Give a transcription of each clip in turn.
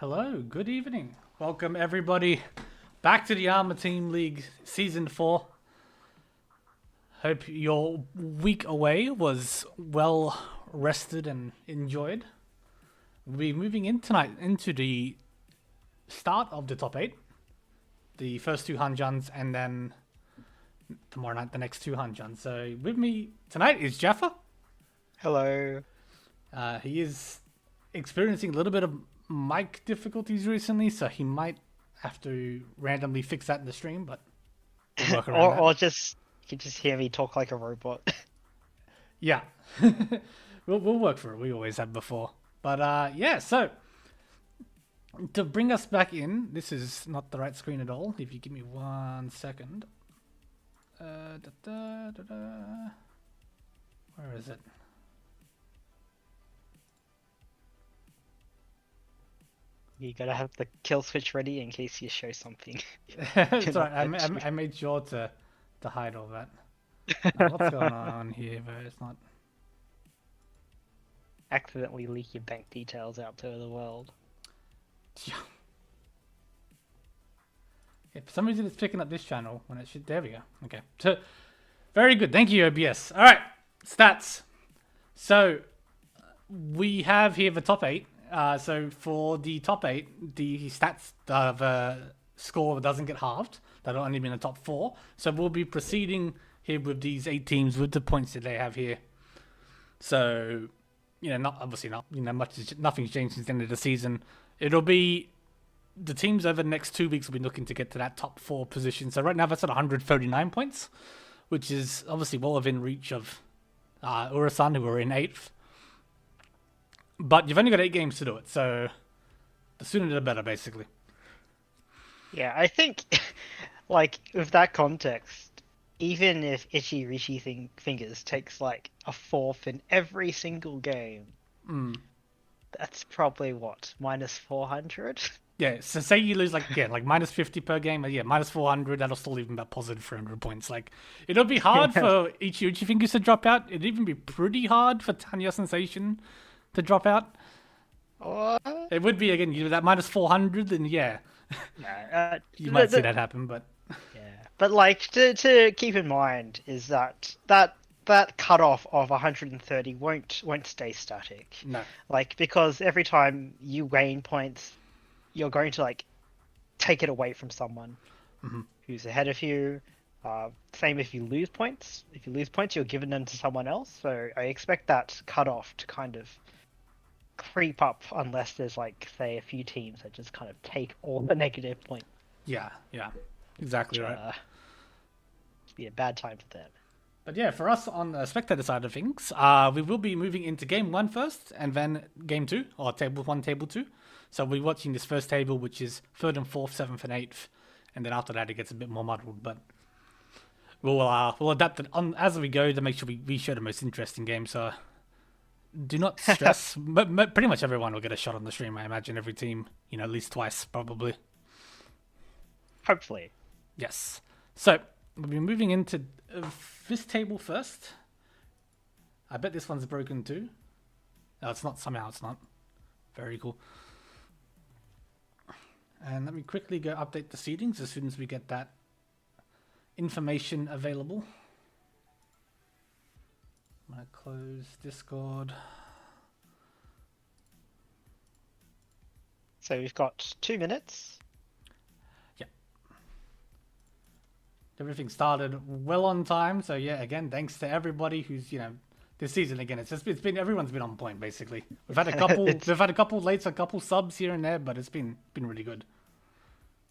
Hello, good evening. Welcome everybody back to the ARMA Team League Season 4. Hope your week away was well rested and enjoyed. We'll be moving in tonight into the start of the top 8. The first two Hanchans and then tomorrow night the next two Hanchans. So with me tonight is Jaffa. Hello. He is experiencing a little bit of mic difficulties recently, so he might have to randomly fix that in the stream, but we'll work around that. Or just you can just hear me talk like a robot. Yeah. we'll work for it. We always have before. But yeah, so to bring us back in, this is not the right screen at all. If you give me 1 second. Where is it? You gotta have the kill switch ready in case you show something. It's alright. I made sure to hide all that. What's going on here? But it's not. Accidentally leak your bank details out to the world. Yeah, for some reason it's picking up this channel when it should. There we go. Okay. So, very good. Thank you, OBS. All right. Stats. So, we have here the top 8. So, for the top 8, the stats of score doesn't get halved. That'll only be in the top 4. So, we'll be proceeding here with these 8 teams with the points that they have here. So, nothing's changed since the end of the season. It'll be the teams over the next 2 weeks will be looking to get to that top 4 position. So right now that's at 139 points, which is obviously well within reach of Urasan, who are in 8th. But you've only got 8 games to do it, so the sooner the better, basically. Yeah, I think, like, with that context, even if Itchy Richie Fingers takes like a 4th in every single game, that's probably what, minus 400? Yeah, so say you lose like minus 50 per game, minus 400, that'll still leave him about positive 300 points. Like, it'll be hard for Itchy Fingers to drop out. It'd even be pretty hard for Tanya Sensation to drop out. What? It would be, again, you that minus 400, then yeah. You might see that happen, but... Yeah, but like, to keep in mind is that cutoff of 130 won't stay static. No. Like, because every time you gain points, you're going to like take it away from someone who's ahead of you. Same if you lose points. If you lose points, you're giving them to someone else. So I expect that cutoff to kind of creep up unless there's like, say, a few teams that just kind of take all the negative points. Yeah, exactly right. Be a bad time for them. But yeah, for us on the spectator side of things, we will be moving into game 1 first, and then game 2, or table 1, table 2. So we're watching this first table, which is 3rd and 4th, 7th and 8th, and then after that it gets a bit more muddled. But we'll adapt it on as we go to make sure we show the most interesting game. So do not stress. Pretty much everyone will get a shot on the stream. I imagine every team, at least twice probably. Hopefully. Yes. So we'll be moving into this table first. I bet this one's broken too. No, it's not. Somehow it's not. Very cool. And let me quickly go update the seedings as soon as we get that information available. I'm going to close Discord. So we've got 2 minutes. Yeah. Everything started well on time. So yeah, again, thanks to everybody who's, this season again, it's been everyone's been on point basically. We've had a couple lates, a couple subs here and there, but it's been really good.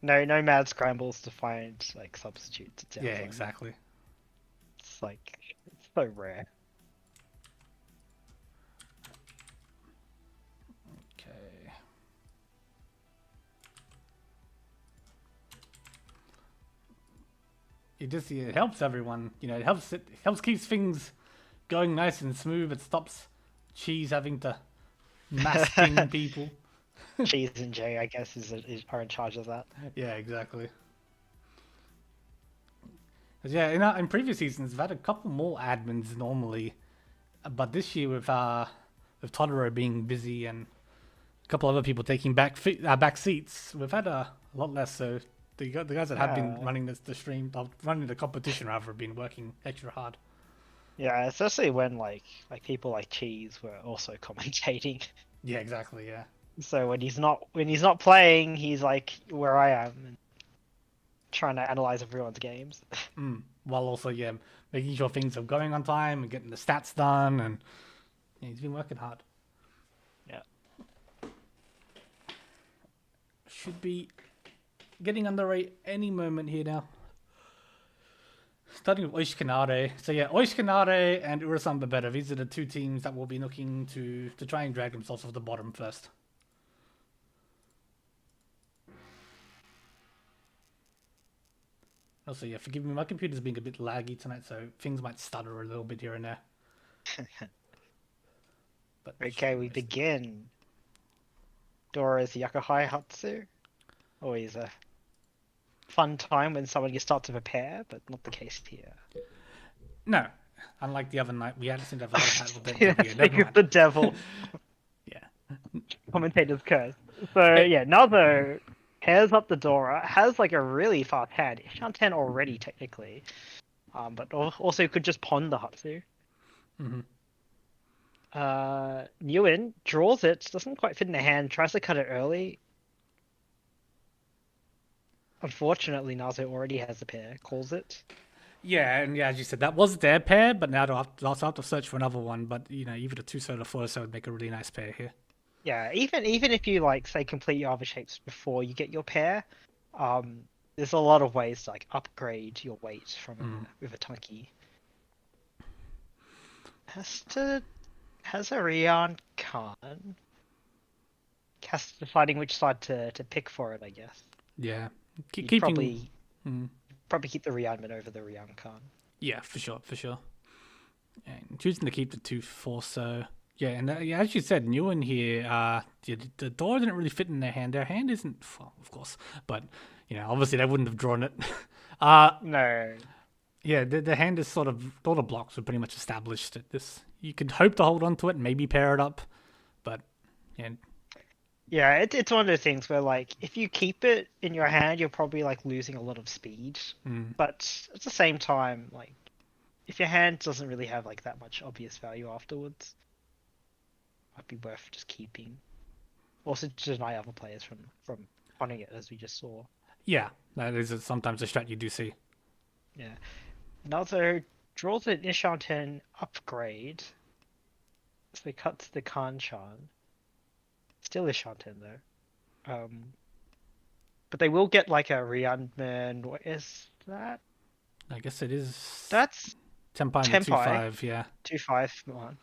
No mad scrambles to find like substitutes. Yeah, exactly. It's like it's so rare. Okay. It helps everyone. It helps keeps things going nice and smooth. It stops Cheese having to masking people. Cheese and Jay, I guess, are in charge of that. Yeah, exactly. Yeah, in previous seasons, we've had a couple more admins normally, but this year with Totoro being busy and couple other people taking back seats. We've had a lot less, so the guys that have been running the stream, running the competition rather, have been working extra hard. Yeah, especially when like people like Cheese were also commentating. Yeah, exactly. Yeah. So when he's not playing, he's like where I am, and trying to analyze everyone's games. While also, yeah, making sure things are going on time and getting the stats done, and yeah, he's been working hard. Yeah. Should be getting underway any moment here now. Starting with Oishkanare. So yeah, Oishkanare and Urasamba Better. These are the two teams that will be looking to try and drag themselves off the bottom first. Also, yeah, forgive me, my computer's being a bit laggy tonight, so things might stutter a little bit here and there. But Okay, we begin. Dora's Yakuhai Hatsu. Always a fun time when someone starts to prepare, but not the case here. No, unlike the other night, we had to seem to have a lot of battle. Yeah, speaking of the devil. Yeah. Commentator's curse. So yeah, Nazo pairs up the Dora, has like a really fast hand. Shantan already technically, but also could just pawn the Hatsu. Nguyen draws it, doesn't quite fit in the hand, tries to cut it early. Unfortunately, Nazo already has a pair, calls it. Yeah, and yeah, as you said, that was their pair, but now they'll also have to search for another one. But you know, even a 2-solar 4-solar would make a really nice pair here. Yeah, even if you like say complete your other shapes before you get your pair, there's a lot of ways to like upgrade your weight from with a Tunky. Has a Rian Khan. Cast deciding which side to pick for it, I guess. Yeah, Keeping probably keep the Rianman over the Rian Khan. Yeah, for sure. And choosing to keep the 2-4, so yeah, and as you said, Nguyen here, the door didn't really fit in their hand. Their hand isn't, well, of course, but you know, obviously they wouldn't have drawn it. No. Yeah, the hand is sort of, all the blocks are pretty much established at this. You could hope to hold on to it, maybe pair it up, but yeah. Yeah, it's one of those things where like if you keep it in your hand, you're probably like losing a lot of speed. But at the same time, like if your hand doesn't really have like that much obvious value afterwards, might be worth just keeping. Also to deny other players from punting it, as we just saw. Yeah, that is sometimes a strat you do see. Yeah. Nazo draws an Nishanten upgrade. So he cuts the Kanchan. Still Nishanten though. But they will get like a Rianman. What is that? I guess it is. That's Tenpai 2-5, yeah. 2-5 man.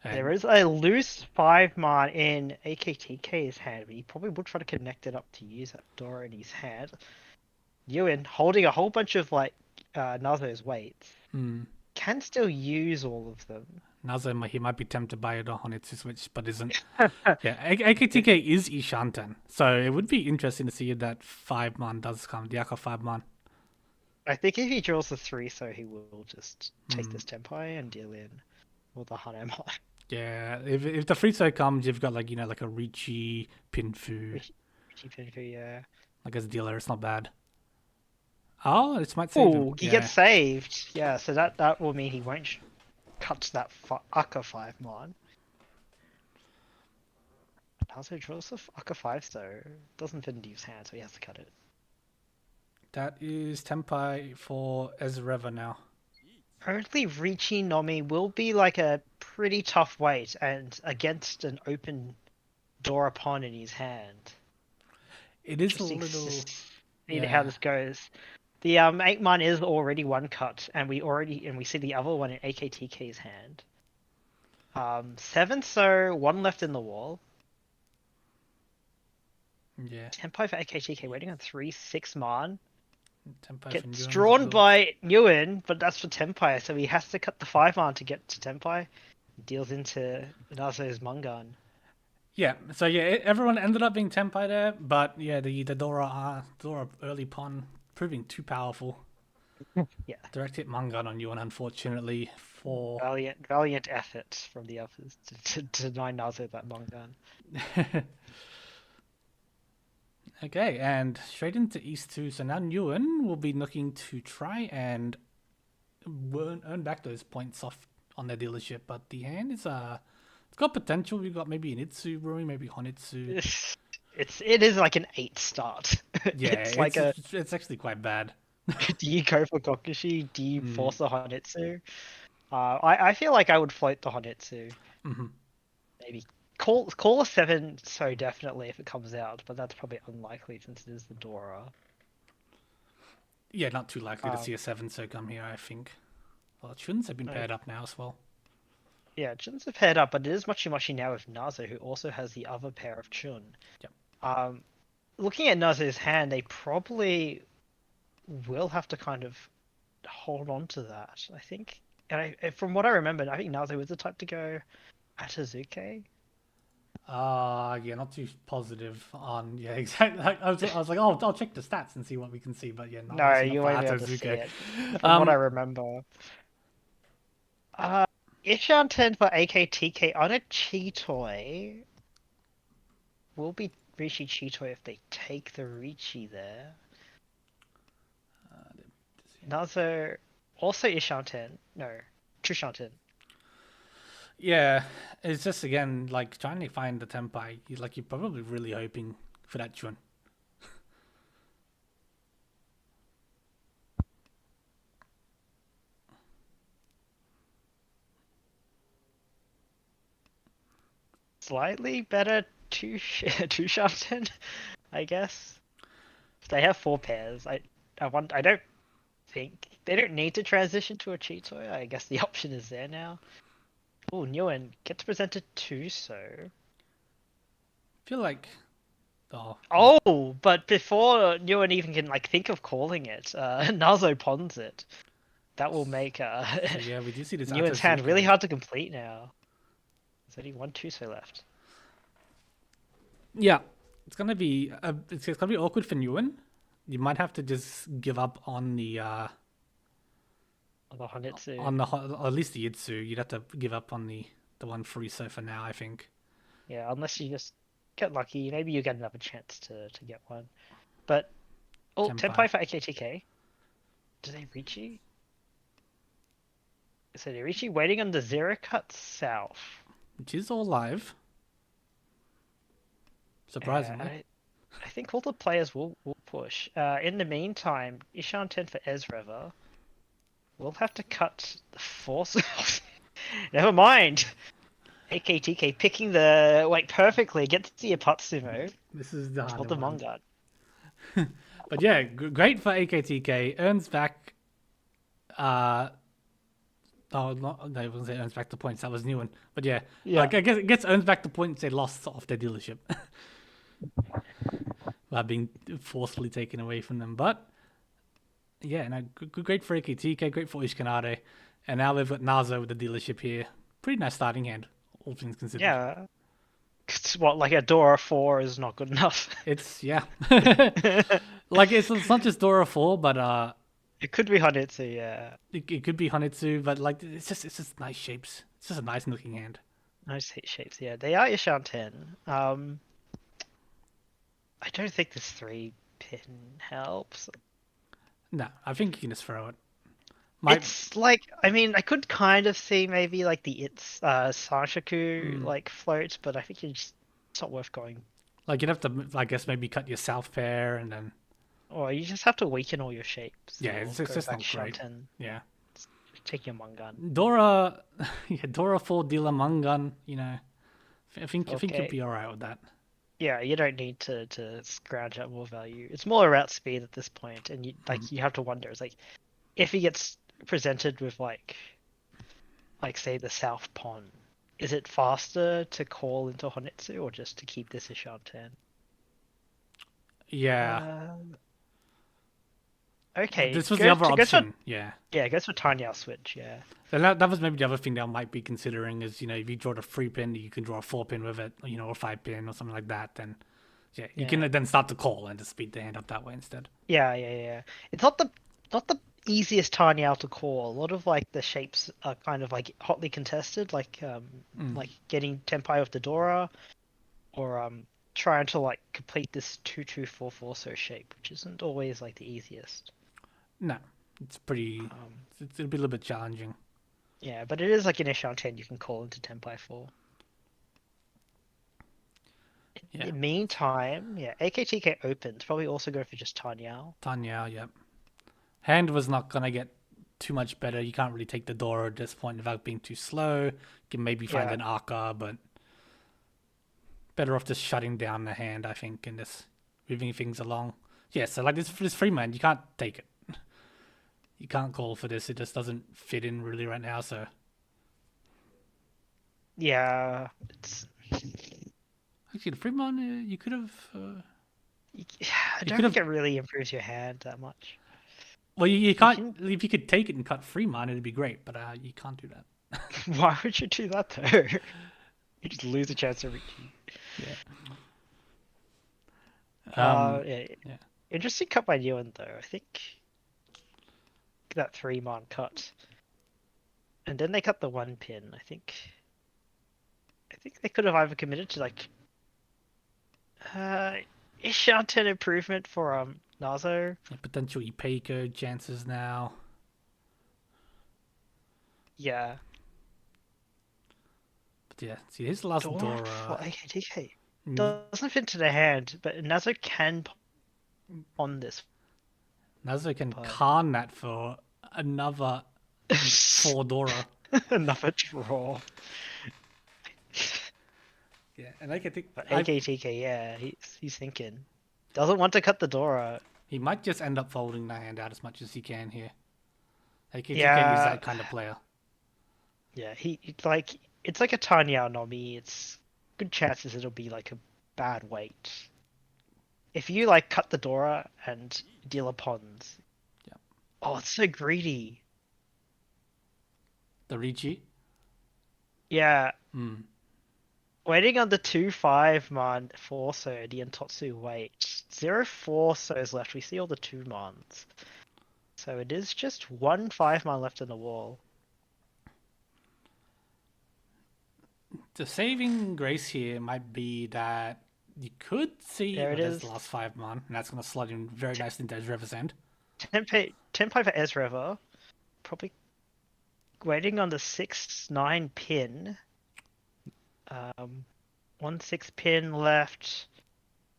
There is a loose 5-man in AKTK's hand, but he probably would try to connect it up to use that door in his hand. Ewan holding a whole bunch of like Nazo's weights. Can still use all of them. Nazo, he might be tempted by it on its switch, but isn't. Yeah, AKTK is Ishanten, so it would be interesting to see if that 5-man does come, the Aka 5-man. I think if he draws the 3, so he will just take this Tenpai and deal in all the Hanemon. Yeah, if the free throw comes, you've got like, you know, like a Richi Pinfu. Richi Pinfu, yeah. Like as a dealer, it's not bad. Oh, this might save him. He gets saved. Yeah, so that will mean he won't cut that Aka 5-man. Also draws the Aka 5, so doesn't fit into his hand, so he has to cut it. That is Tenpai for Ezreva now. Only Richi Nomi will be like a pretty tough weight and against an open door upon in his hand. It is a little... See how this goes. The 8-man is already one cut, and we see the other one in AKTK's hand. 7, so 1 left in the wall. Yeah. Tenpai for AKTK waiting on 3 6-man. Gets Nguyen drawn by Nguyen, but that's for Tenpai, so he has to cut the 5-man to get to Tenpai. Deals into Nazo's Mungan. Yeah, so yeah, everyone ended up being Tenpai there, but yeah, the Dora early pawn proving too powerful. Yeah, Direct hit Mungan on you, and unfortunately for valiant effort from the others to deny Nazo that long gun. Okay, and straight into East 2. So now Nguyen will be looking to try and earn back those points off on their dealership, but the hand is it's got potential. We've got maybe an Itsu brewing, maybe Honitsu. It is like an 8 start. Yeah, It's like a it's actually quite bad. do you go for Kokushi? Do you Mm, force the Honitsu? I feel like I would float the Honitsu. hmm Maybe call a 7 so definitely if it comes out, but that's probably unlikely since it is the Dora. Yeah, not too likely to Um, see a 7 so come here, I think. Well, Chuns have been no, paired up now as well. yeah, Chun's are paired up, but it is Mochi Mochi now with Nazo, who also has the other pair of Chun. Yep. Looking at Nazo's hand, they probably will have to kind of hold on to that, I think. And from what I remember, I think Nazo was the type to go Atazuke. Yeah, not too positive on yeah exactly. I was like, oh, I'll check the stats and see what we can see, but yeah, not No, obviously not you for won't be able to see Atazuke. it. From what I remember. Ishan 10 for AKTK on a Cheetoy will be Rishi Cheetoy if they take the Richi there. Nazo also Ishan 10. No, Trushan 10. Yeah, it's just again like trying to find the tempai. You're probably really hoping for that Chun. Slightly better Trushan 10, I guess. They have 4 pairs. I don't think they don't need to transition to a Cheetoy. I guess the option is there now. Oh, Nguyen gets presented to so. I feel like oh Oh, but before Nguyen even can like think of calling it, Nazo pawns it. That will make so yeah, we do see this Nguyen's hand really Atazuke. hard to complete now. There's only 1 Tuso left. Yeah, it's gonna be awkward for Nguyen. You might have to just give up on the On the Honitsu. or at least the Itsu. You'd have to give up on the one free so for now, I think. Yeah, unless you just get lucky, maybe you get another chance to get one. But oh, Tenpai for AKTK. Do they Richi? So they Richi waiting on the Zero Cut South. Which is all live. Surprisingly. I think all the players will push. In the meantime, Ishan 10 for Ezrever. We'll have to cut the force. Never mind. AKTK picking the weight perfectly. Gets the Apatsumo. This is the Or harder the one. Mongard. But yeah, great for AKTK. Earns back. Oh, no, I wasn't say earns back the points. That was new one. But yeah, like I guess it gets earns back the points they lost off their dealership. By being forcefully taken away from them. But yeah, no, great for AKTK, great for Ishkanade. And now we've got Nazo with the dealership here. Pretty nice starting hand, all things considered. Yeah. It's what, like a Dora 4 is not good enough. It's, yeah. Like, it's not just Dora 4, but It could be Honitsu, yeah. it could be Honitsu, but like, it's just nice shapes. It's just a nice looking hand. Nice hit shapes, yeah. They are Ishan 10. I don't think this 3-pin helps. No, I think you can just throw it. It's like, I mean, I could kind of see maybe like the Sanshaku like float, but I think it's not worth going. Like you'd have to, I guess, maybe cut your south pair and then. Or you just have to weaken all your shapes. Yeah, it's just not great. And yeah. Take your Mungan. Dora, yeah, Dora 4 dealer Mungan. You know, I think you'll be alright with that. Yeah, you don't need to scrounge out more value. It's more about speed at this point, and you have to wonder. It's like if he gets presented with like say the South Pond, is it faster to call into Honitsu or just to keep this Ishan 10? Yeah. Okay. This was the other option. Yeah. Yeah, go for Tanya switch. Yeah. And that was maybe the other thing that I might be considering is, you know, if you draw the 3-pin, you can draw a 4-pin with it, you know, or 5-pin or something like that. Then, you can then start to call and just speed the hand up that way instead. Yeah. It's not the easiest Tanyao to call. A lot of like the shapes are kind of like hotly contested, like getting Tenpai of Dora, or trying to like complete this 2-2-4-4 so shape, which isn't always like the easiest. No, it's pretty. It'll be a little bit challenging. Yeah, but it is like an Ishan-10 you can call into Tenpai for. In Yeah, the meantime, yeah, AKTK opens. Probably also go for just Tanyao. Tanya. Yep. Hand was not gonna get too much better. You can't really take the door at this point without being too slow. You can maybe find Yeah. an Arca, but better off just shutting down the hand, I think, and just moving things along. Yeah, so like this free man, you can't take it. You can't call for this. It just doesn't fit in really right now. So Yeah, it's. actually, the free man, you could have. I You don't could think have. it really improves your hand that much. Well, you You can't. can. If you could take it and cut free man, it'd be great. But you can't do that. Why would you do that though? You just lose a chance to reach you. Yeah. Yeah. Yeah. Interesting cut by Ewan though. I think that 3-man cut, and then they cut the 1 pin. I think they could have either committed to like Ishanten improvement for Nazo. Potential Ipeiko chances now. Yeah. But yeah, see, here's the last Dora Dora. for AKTK. Mm, Doesn't fit into the hand, but Nazo can on this. Nazo can But- con that for another 4 Dora. Another draw. Yeah, and I can think But AKTK, yeah, he's thinking. Doesn't want to cut the Dora. he might just end up folding the hand out as much as he can here. AKTK is Yeah. that kind of player. Yeah, it's like a Tanya Nomi. It's good chances it'll be like a bad weight. If you like cut the Dora and deal a pawns. Yep. Oh, it's so greedy. The Ricci. Yeah. Hmm. Waiting on the 2-5-man 4-so, the Entotsu wait. 0-4 so's left. We see all the 2-mans. So it is just 1 5-man left on the wall. The saving grace here might be that you could see There it there's is. the last 5 man, and that's going to slot in very nicely into Ezreva's end. Tenpai for Ezreava. Probably waiting on the 6-9 pin. 1 6 pin left.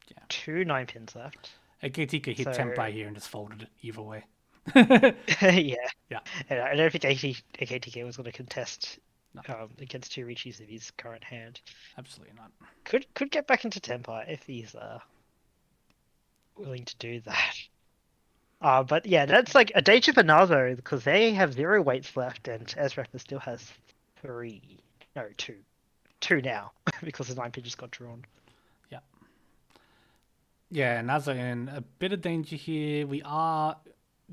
Yeah. 2 9 pins left. AKTK hit So- Tenpai here and just folded it either way. Yeah. Yeah. And I don't think AKTK was going to contest No. against 2 Richis of his current hand. Absolutely not. Could get back into Tenpai if he's willing to do that. But yeah, that's like a danger for Nazo because they have 0 weights left and Ezreal still has 3. No, 2. 2 now because the 9 pin just got drawn. Yeah, Nazo in a bit of danger here. We are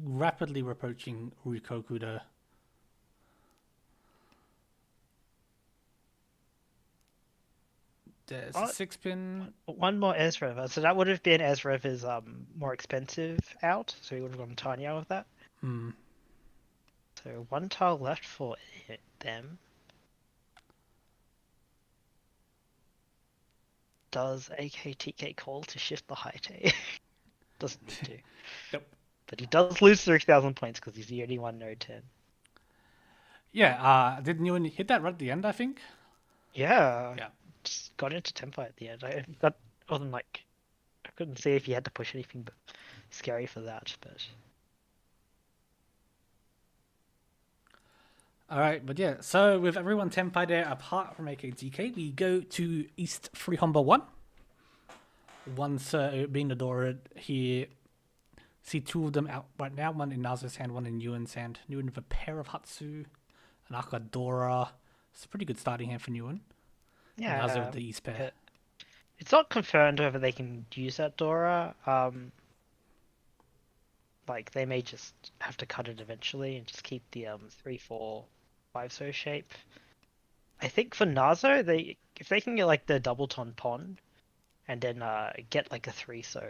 rapidly approaching Rikoku though. There's a What? 6 pin. One more Ezreal, so that would have been Ezreal's more expensive out, so he would have gone Tanya with that. Hmm. So 1 tile left for them. Does AKTK call to shift the high take? Doesn't need to. Nope. But he does lose 3,000 points because he's the only one no 10. Yeah, didn't you hit that right at the end, I think? Yeah. Yeah. Just got into Tenpai at the end. That wasn't like I couldn't see if he had to push anything but scary for that, but Alright, but yeah, so with everyone Tenpai there apart from AKTK, we go to East Freehomba 1. One's being the door here. See 2 of them out right now, one in Nazo's hand, one in Ewan's hand. Ewan with a pair of Hatsu, an Akadora. It's a pretty good starting hand for Ewan. yeah. Nazo with the East pair. It's not confirmed whether they can use that Dora. Like they may just have to cut it eventually and just keep the 3-4-5 so shape. I think for Nazo, if they can get like the double ton pon and then get like a 3 so.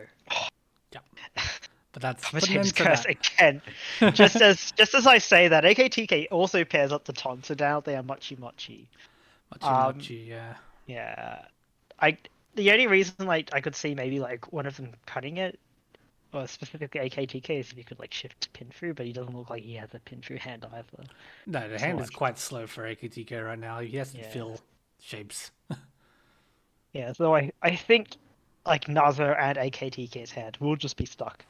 Yeah. But that's putting Commentator's into curse that. again. just as I say that, AKTK also pairs up the Ton, so now they are Mochi Mochi. Mochi, yeah. Yeah. I the only reason like I could see maybe like one of them cutting it, or specifically AKTK, is if you could like shift pin through, but he doesn't look like he has a pin through hand either. No, the So hand is like, quite slow for AKTK right now. He has to yeah. fill shapes. Yeah, so I think like Nazo and AKTK's hand will just be stuck.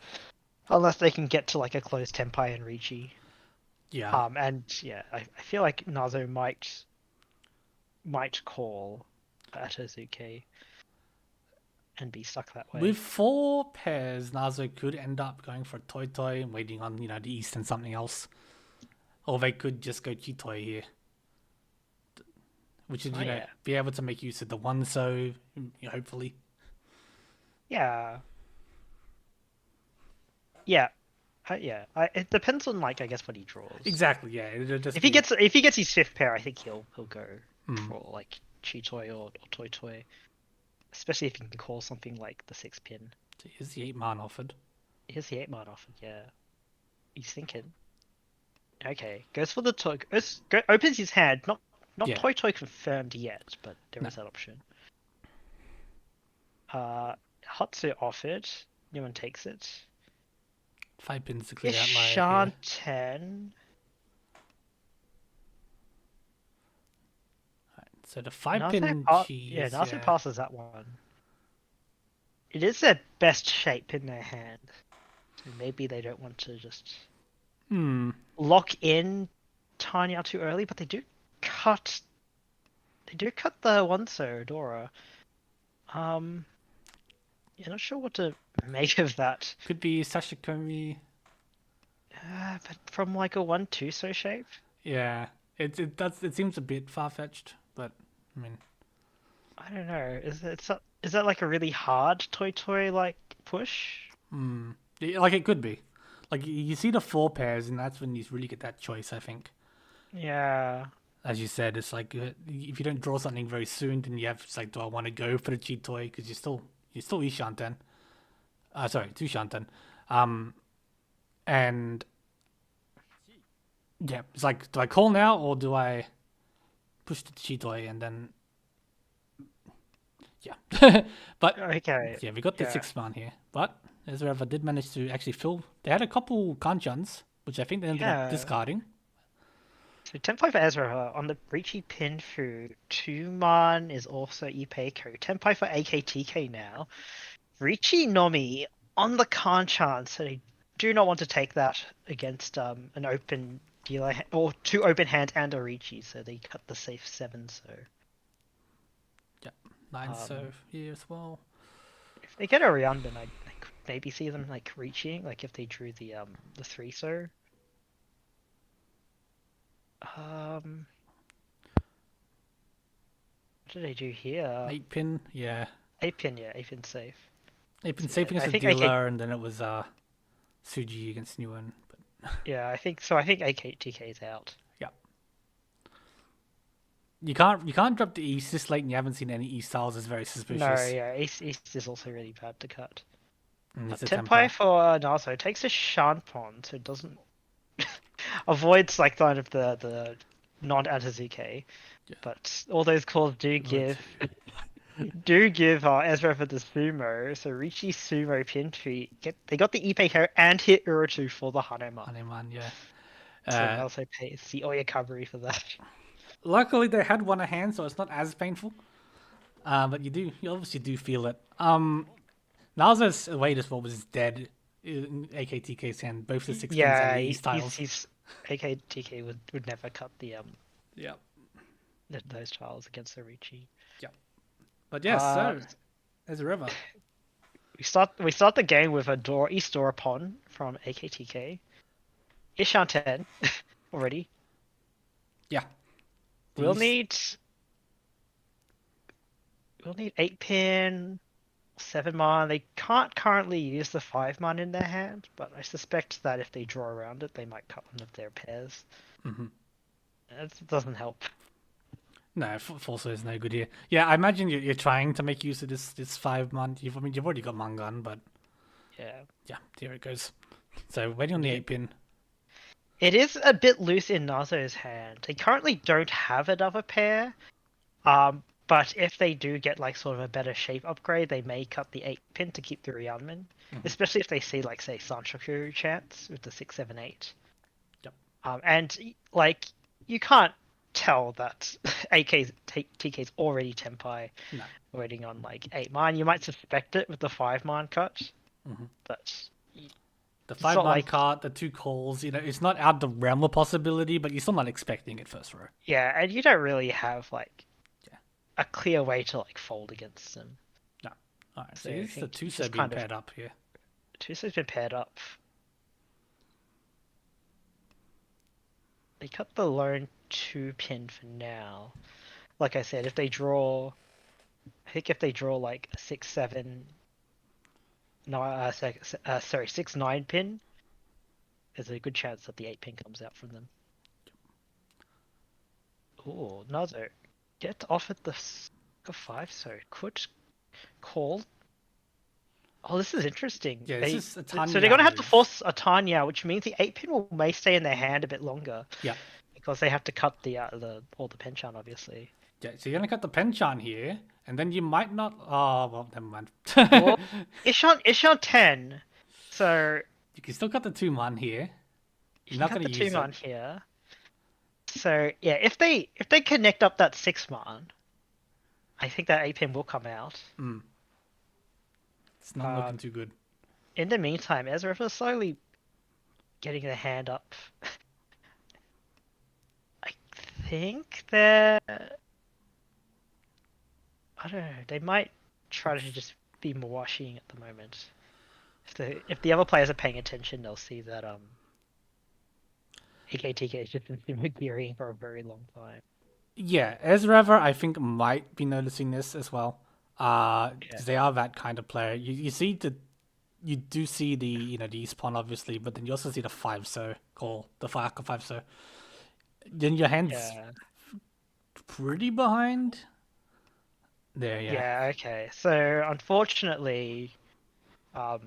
Unless they can get to like a close Tenpai and Ricci. Yeah. And yeah, I feel like Nazo might call Atazuke and be stuck that way. With 4 pairs, Nazo could end up going for Toy Toy and waiting on, the East and something else. Or they could just go Chitoy here. Which would, Yeah. be able to make use of the one so, hopefully. Yeah. Yeah. Yeah. It depends on like I guess what he draws. Exactly, yeah. It'll just If be... he gets his 5th pair, I think he'll go for like Chitoy or Toy Toy. Especially if he can call something like the 6 pin. Here's the 8 man offered. Here's the 8 man offered, yeah. He's thinking. Okay, goes for the toy. Opens his hand. Not Yeah. Toy Toy confirmed yet, but there No. is that option. Hatsu offered. No one takes it. 5 pins to clear that live. Shanten. So the 5 pin cheese. Yeah, Nasu passes that one. It is their best shape in their hand. So maybe they don't want to just lock in Tanya too early, but they do cut the one so Dora. Yeah, not sure what to make of that. Could be Sashikomi. But from like a 1-2 so shape. Yeah, it seems a bit far fetched, but I mean, I don't know. Is that like a really hard Toy like push? like it could be. Like you see the 4 pairs, and that's when you really get that choice. I think. Yeah. As you said, it's like if you don't draw something very soon, then you have it's like, do I want to go for the cheat toy because you're still Ishanten. Sorry, 2 Shanten. And yeah, it's like, do I call now or do I push the cheat toy and then yeah. But Okay. yeah, we got the 6 man here, but Ezreava did manage to actually fill. They had a couple Hanchans, which I think they ended up discarding. So 10-5 for Ezra on the Breachy pin through 2-man is also Ipeiko. 10-5 for AKTK now. Breachy Nomi on the Kanchan, so they do not want to take that against an open dealer or 2 open hand and a Ricci, so they cut the safe 7 so. Yeah, 9 so here as well. If they get a Ryunbin, I could maybe see them like reaching, like if they drew the 3 so. What did they do here? 8 pin, yeah. 8 pin, yeah, 8 pin safe. 8 pin safe against the dealer, and then it was Suji against Newen. But yeah, I think so. I think AKTK is out. Yeah. You can't drop the East this late, and you haven't seen any East styles. Is very suspicious. No, yeah, East is also really bad to cut. Tenpai Tenpai for Naso takes a Shanpon, so it doesn't avoids like kind of the non-Atazuke, but all those calls do give Ezra for the sumo. So Ricci sumo pin tree they got the Ipeiko and hit Urutu for the Haneman. Haneman, yeah. So they also pay the Oyakaburi for that. Luckily, they had one a hand, so it's not as painful. But you obviously do feel it. Nazo's weight as well was dead in AKTK's hand. Both the 6 pins and the East tiles. He's AKTK would never cut the yeah those tiles against the Ricci. Yeah, but yes, so as a river. We start the game with a East Dora Pon from AKTK. Ishanten already. Yeah. We'll need 8 pin, 7 man. They can't currently use the 5 man in their hand, but I suspect that if they draw around it, they might cut one of their pairs. It doesn't help. No, Forza is no good here. Yeah, I imagine you're trying to make use of this 5 man. You've already got Mangan, but yeah, here it goes. So waiting on the Yeah. 8-pin. It is a bit loose in Nazo's hand. They currently don't have another pair. But if they do get like sort of a better shape upgrade, they may cut the 8-pin to keep the Ryunmin. Especially if they see like say Sanchoku chance with the 678. Yep. And like you can't tell that TK's already Tenpai No. waiting on like 8 mine. You might suspect it with the 5 mine cut, but The it's 5 not man like card, the 2 calls, it's not out the realm of possibility, but you're still not expecting it first row. yeah, and you don't really have like Yeah. a clear way to like fold against them. No. Alright, so So I here's the think 2 it's so just being kind of paired up here. Tuso's been paired up. They cut the lone 2-pin for now. Like I said, if they draw, I think if they draw like a 6-7, no, sorry, 6-9 pin, there's a good chance that the 8-pin comes out from them. Oh, Nazo, get offered the 5, so could call. Oh, this is interesting. Yeah, this is a So they're gonna have to move. force a Tanya, which means the 8-pin may stay in their hand a bit longer. Yeah. Because they have to cut the all the Penchan, obviously. Yeah, so you're gonna cut the Penchan here, and then you might not. Oh, well, never mind. Well, Ishan 10, so You can still cut the 2 man here. you You're can not cut gonna the use 2 man it. here. So yeah, if they connect up that 6 man, I think that 8-pin will come out. It's not looking too good. In the meantime, Ezra is slowly getting the hand up. I think they're, I don't know, they might try to just be more washing at the moment. If the other players are paying attention, they'll see that AKTK has just been gearing for a very long time. Yeah, Ezrever, I think, might be noticing this as well. Because they are that kind of player. You see you do see the the spawn obviously, but then you also see the 5 so call the 5 so. Then your hand's pretty behind. There, yeah. Yeah, okay. So unfortunately, for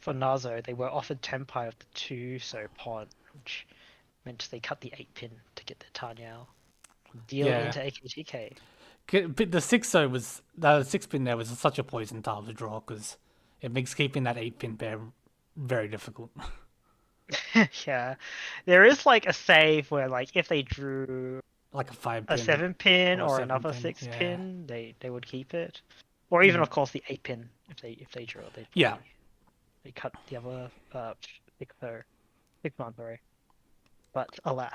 Nazo, they were offered Tenpai of the 2 so pawn, which meant they cut the 8-pin to get the Tanyao. Deal into AKTK. But the 6 so was the 6-pin there was such a poison tile to draw because it makes keeping that 8-pin pair very difficult. Yeah, there is like a save where like if they drew Like a 5-pin, a 7-pin or 7 another pin, 6-pin, they would keep it, or even of course the 8-pin if they drew it. They cut the other 6 man, sorry. But alas,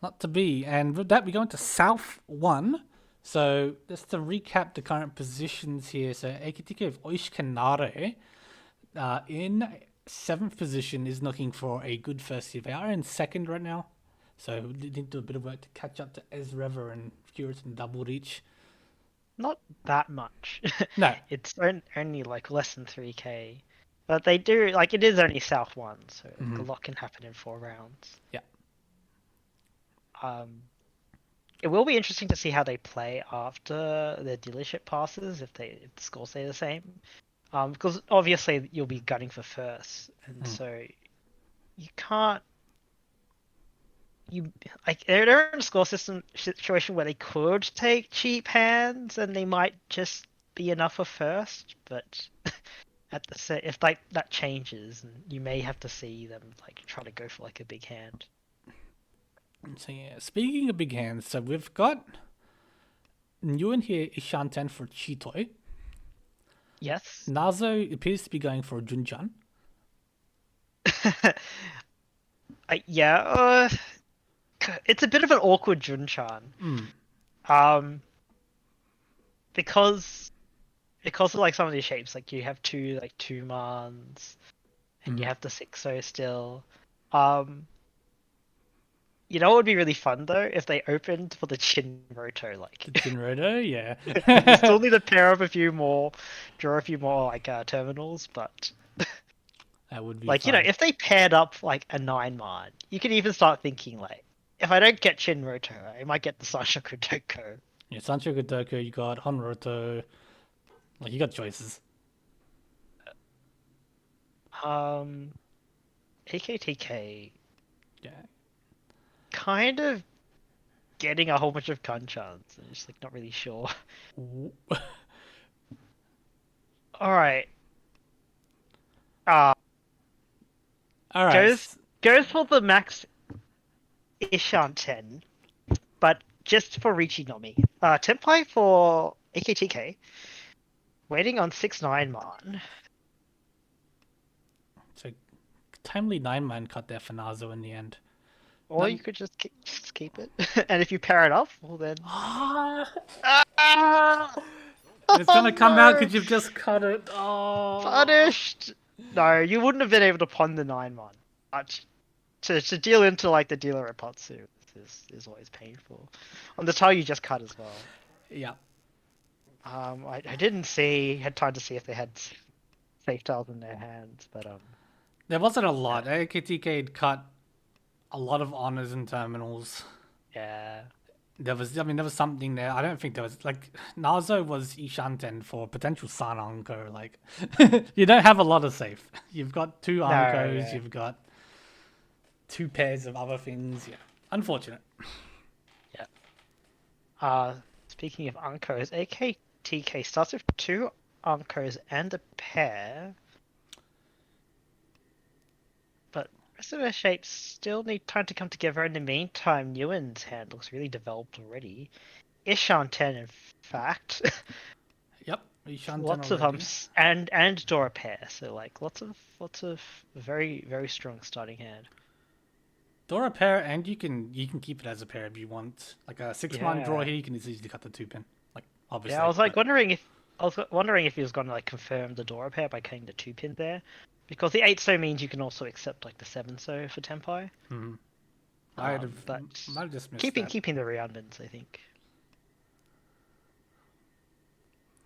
not to be. And with that, we go into South 1. So just to recap the current positions here. So AKTK of Oishkanare in 7th position is looking for a good first seed. They are in 2nd right now. So they need to do a bit of work to catch up to Ezrever and Curate and Double Reach. not that much. No. It's only like less than 3k. But they do, like, it is only South 1, so a lot can happen in 4 rounds. Yeah. It will be interesting to see how they play after their dealership passes, if the scores stay the same. Because obviously you'll be gunning for first, and so you can't. They're in a score system situation where they could take cheap hands, and they might just be enough for first, but if like that changes, you may have to see them like try to go for like a big hand. So yeah, speaking of big hands, so we've got new in here Ishan 10 for Chitoy. Yes. Nazo appears to be going for Junjan. Yeah, it's a bit of an awkward Junchan. Because of like some of these shapes, like you have two mans, and you have the 6-0 still. You know what would be really fun though if they opened for the Chinroto, like Chinroto, yeah. you still need to pair up draw a few more like terminals, but That would be like fun. if they paired up like a 9-man, you can even start thinking like, if I don't get Chinroto, I might get the Sashoku Doko. Yeah, Sancho Godoko, you got Honroto. Like, you got choices. AKTK Yeah. kind of getting a whole bunch of Hanchans. I'm just like not really sure. All right. Uh All right. goes for the max Ishan 10, but just for Richinomimi. Tempai for AKTK. Waiting on 6-9 Mon. So timely 9-man cut there for Nazo in the end. Or you could just keep it. And if you pair it off, well then. Ah! It's gonna come out No! because you've just cut it. Oh. Punished! No, you wouldn't have been able to pawn the 9 Mon. But to deal into like the dealer Repotsu is always painful. On the tile you just cut as well. Yeah. I didn't had time to see if they had safe tiles in their hands, but There wasn't a lot. AKTK had cut a lot of honors and terminals. yeah. There was something there. I don't think there was like Nazo was Ishanten for potential San Anko. Like you don't have a lot of safe. You've got 2 Ankos. Yeah. You've got 2 pairs of other things. Yeah, unfortunate. Yeah. Speaking of Unkos, AKTK starts with 2 Unkos and a pair. But rest of their shapes still need time to come together. In the meantime, Nguyen's hand looks really developed already. Ishan 10, in fact. Yep, Ishanten Lots already. of and Dora pair. So like lots of very very strong starting hand. Dora pair, and you can keep it as a pair if you want. Like a 6-man draw here, you can easily cut the 2-pin. Like obviously. Yeah, I was like wondering if he was going to like confirm the Dora pair by cutting the 2-pin there, because the 8-so means you can also accept like the 7-so for Tempai. Hmm. Might have just missed that. Keeping the Ryandans, I think.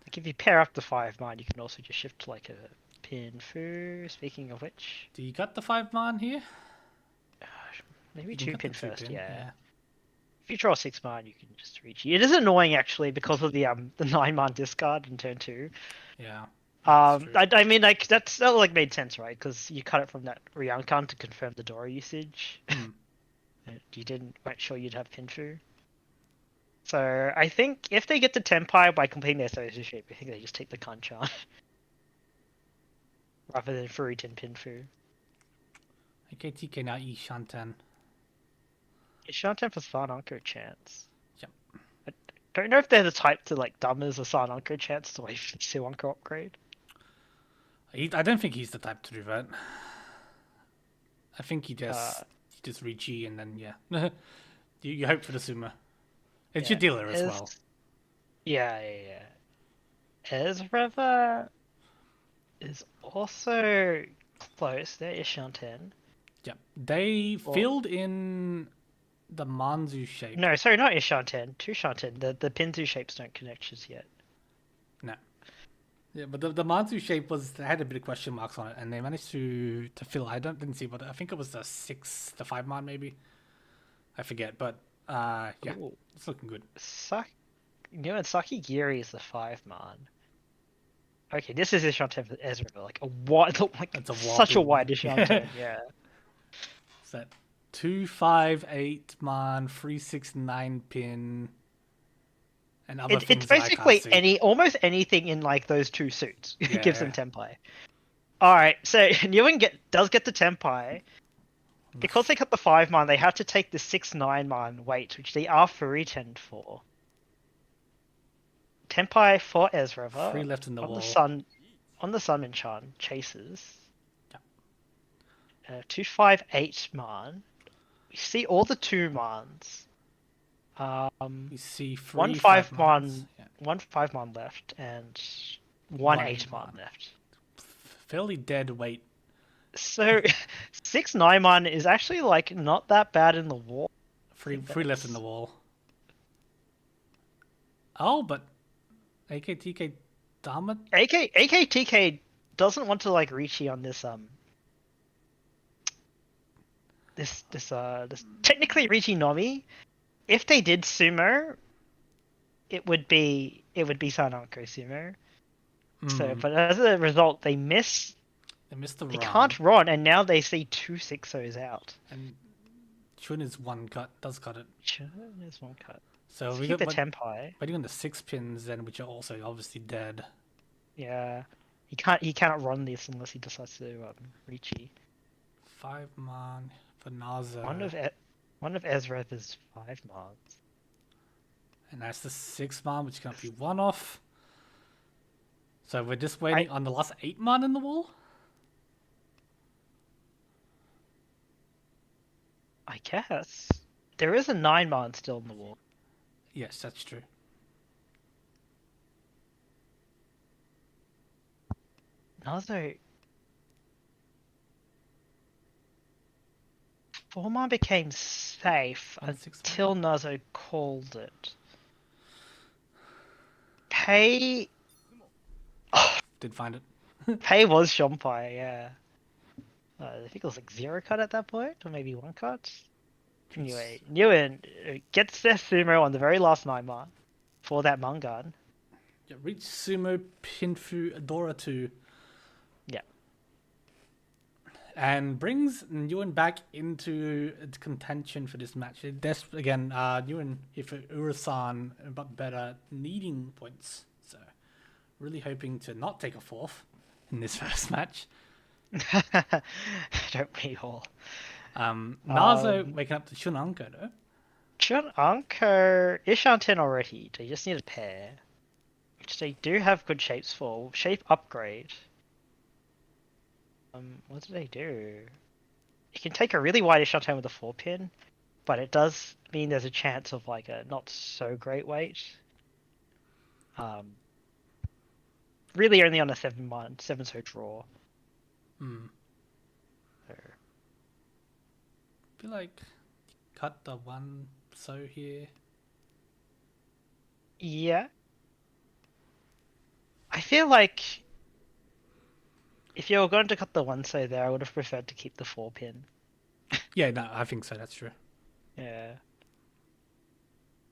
Like if you pair up the 5-man, you can also just shift to like a pin fu. Speaking of which, Do you cut the 5-man here? maybe You can cut 2-pin the first. 2-pin, Yeah. If you draw 6-man, you can just reach. It is annoying actually because of the 9-man discard in turn 2. Yeah. I mean like that like made sense, right? Because you cut it from that Ryankan to confirm the Dora usage. You weren't sure you'd have Pinfu. So I think if they get the Tempai by completing their social shape, I think they just take the Kanchan rather than Furitin Pinfu. AKTK now Ishanten. Is Shantan for Sarnanko chance? Yep. I don't know if they're the type to like dumbers or Sarnanko chance to wait for the Siwanko upgrade. I don't think he's the type to do that. I think he just reach E and then yeah. you hope for the Sumo. It's your dealer as well. Yeah. Ezrever is also close. There is Shantan. Yep. They filled in the Manzu shape. No, sorry, not Ishanten. To Shanten. The Pinzu shapes don't connect just yet. No. Yeah, but the Manzu shape had a bit of question marks on it, and they managed to fill. Didn't see, but I think it was the 5-man maybe. I forget, but yeah, Ooh. it's looking good. And Saki Giri is the 5-man. Okay, this is Ishanten for Ezrever, like a wide, like such a wide Ishanten. Yeah. Is that 2-5-8-man 3-6-9 pin? And other things it's basically almost anything in like those 2 suits gives them Tempai. Alright, so Nguyen does get the Tempai. Because they cut the 5-man, they have to take the 6-9-man weight, which they are Furitin for. Tempai for Ezrever. 3 left in the wall. On the Sun Chan chases. 2-5-8-man. We see all the 2-mans. You see 1 5-man, 1 5-man left, and 1 8-man left. Fairly dead weight. So 6-9-man is actually like not that bad in the wall. 3 left in the wall. Oh, but AKTK Dharma? AKTK doesn't want to like Richi on this this technically Richi Nomi. If they did sumo, it would be Sananko sumo. So, but as a result, they miss They missed the They run. can't run, and now they see 2 6-0s out. And Chun is one cut, does cut it. Sure, there's one cut. So Let's we keep got the temp high. waiting on the 6 pins then, which are also obviously dead. Yeah. He cannot run this unless he decides to Ricci. 5 man for Naza. One of Ezra's 5 mons. And that's the 6 man, which can't be one off. So we're just waiting on the last 8 man in the wall? I guess. There is a 9 mon still in the wall. Yes, that's true. Nazo. 4 mon became safe until Nazo called it. Pei. Did find it. Pei was Shompai, yeah. I think it was like 0 cut at that point, or maybe 1 cut. Anyway, Nguyen gets their sumo on the very last 9 mon for that Mungan. Yeah, reach Sumo, Pinfu, Adora 2. Yeah. And brings Nguyen back into contention for this match. Again, Nguyen, if Urasan, but better, needing points. So, really hoping to not take a 4th in this first match. Don't we all? Nazo waking up to Chun Anko though. Chun Anko is Shanten already. They just need a pair. Which they do have good shapes for. Shape upgrade. What do they do? You can take a really wide Shanten with a 4 pin, but it does mean there's a chance of like a not so great weight. Really only on a 7 so draw. Hmm. So. I feel like cut the 1 so here. Yeah. I feel like if you were going to cut the 1 so there, I would have preferred to keep the 4 pin. Yeah, no, I think so. That's true. Yeah.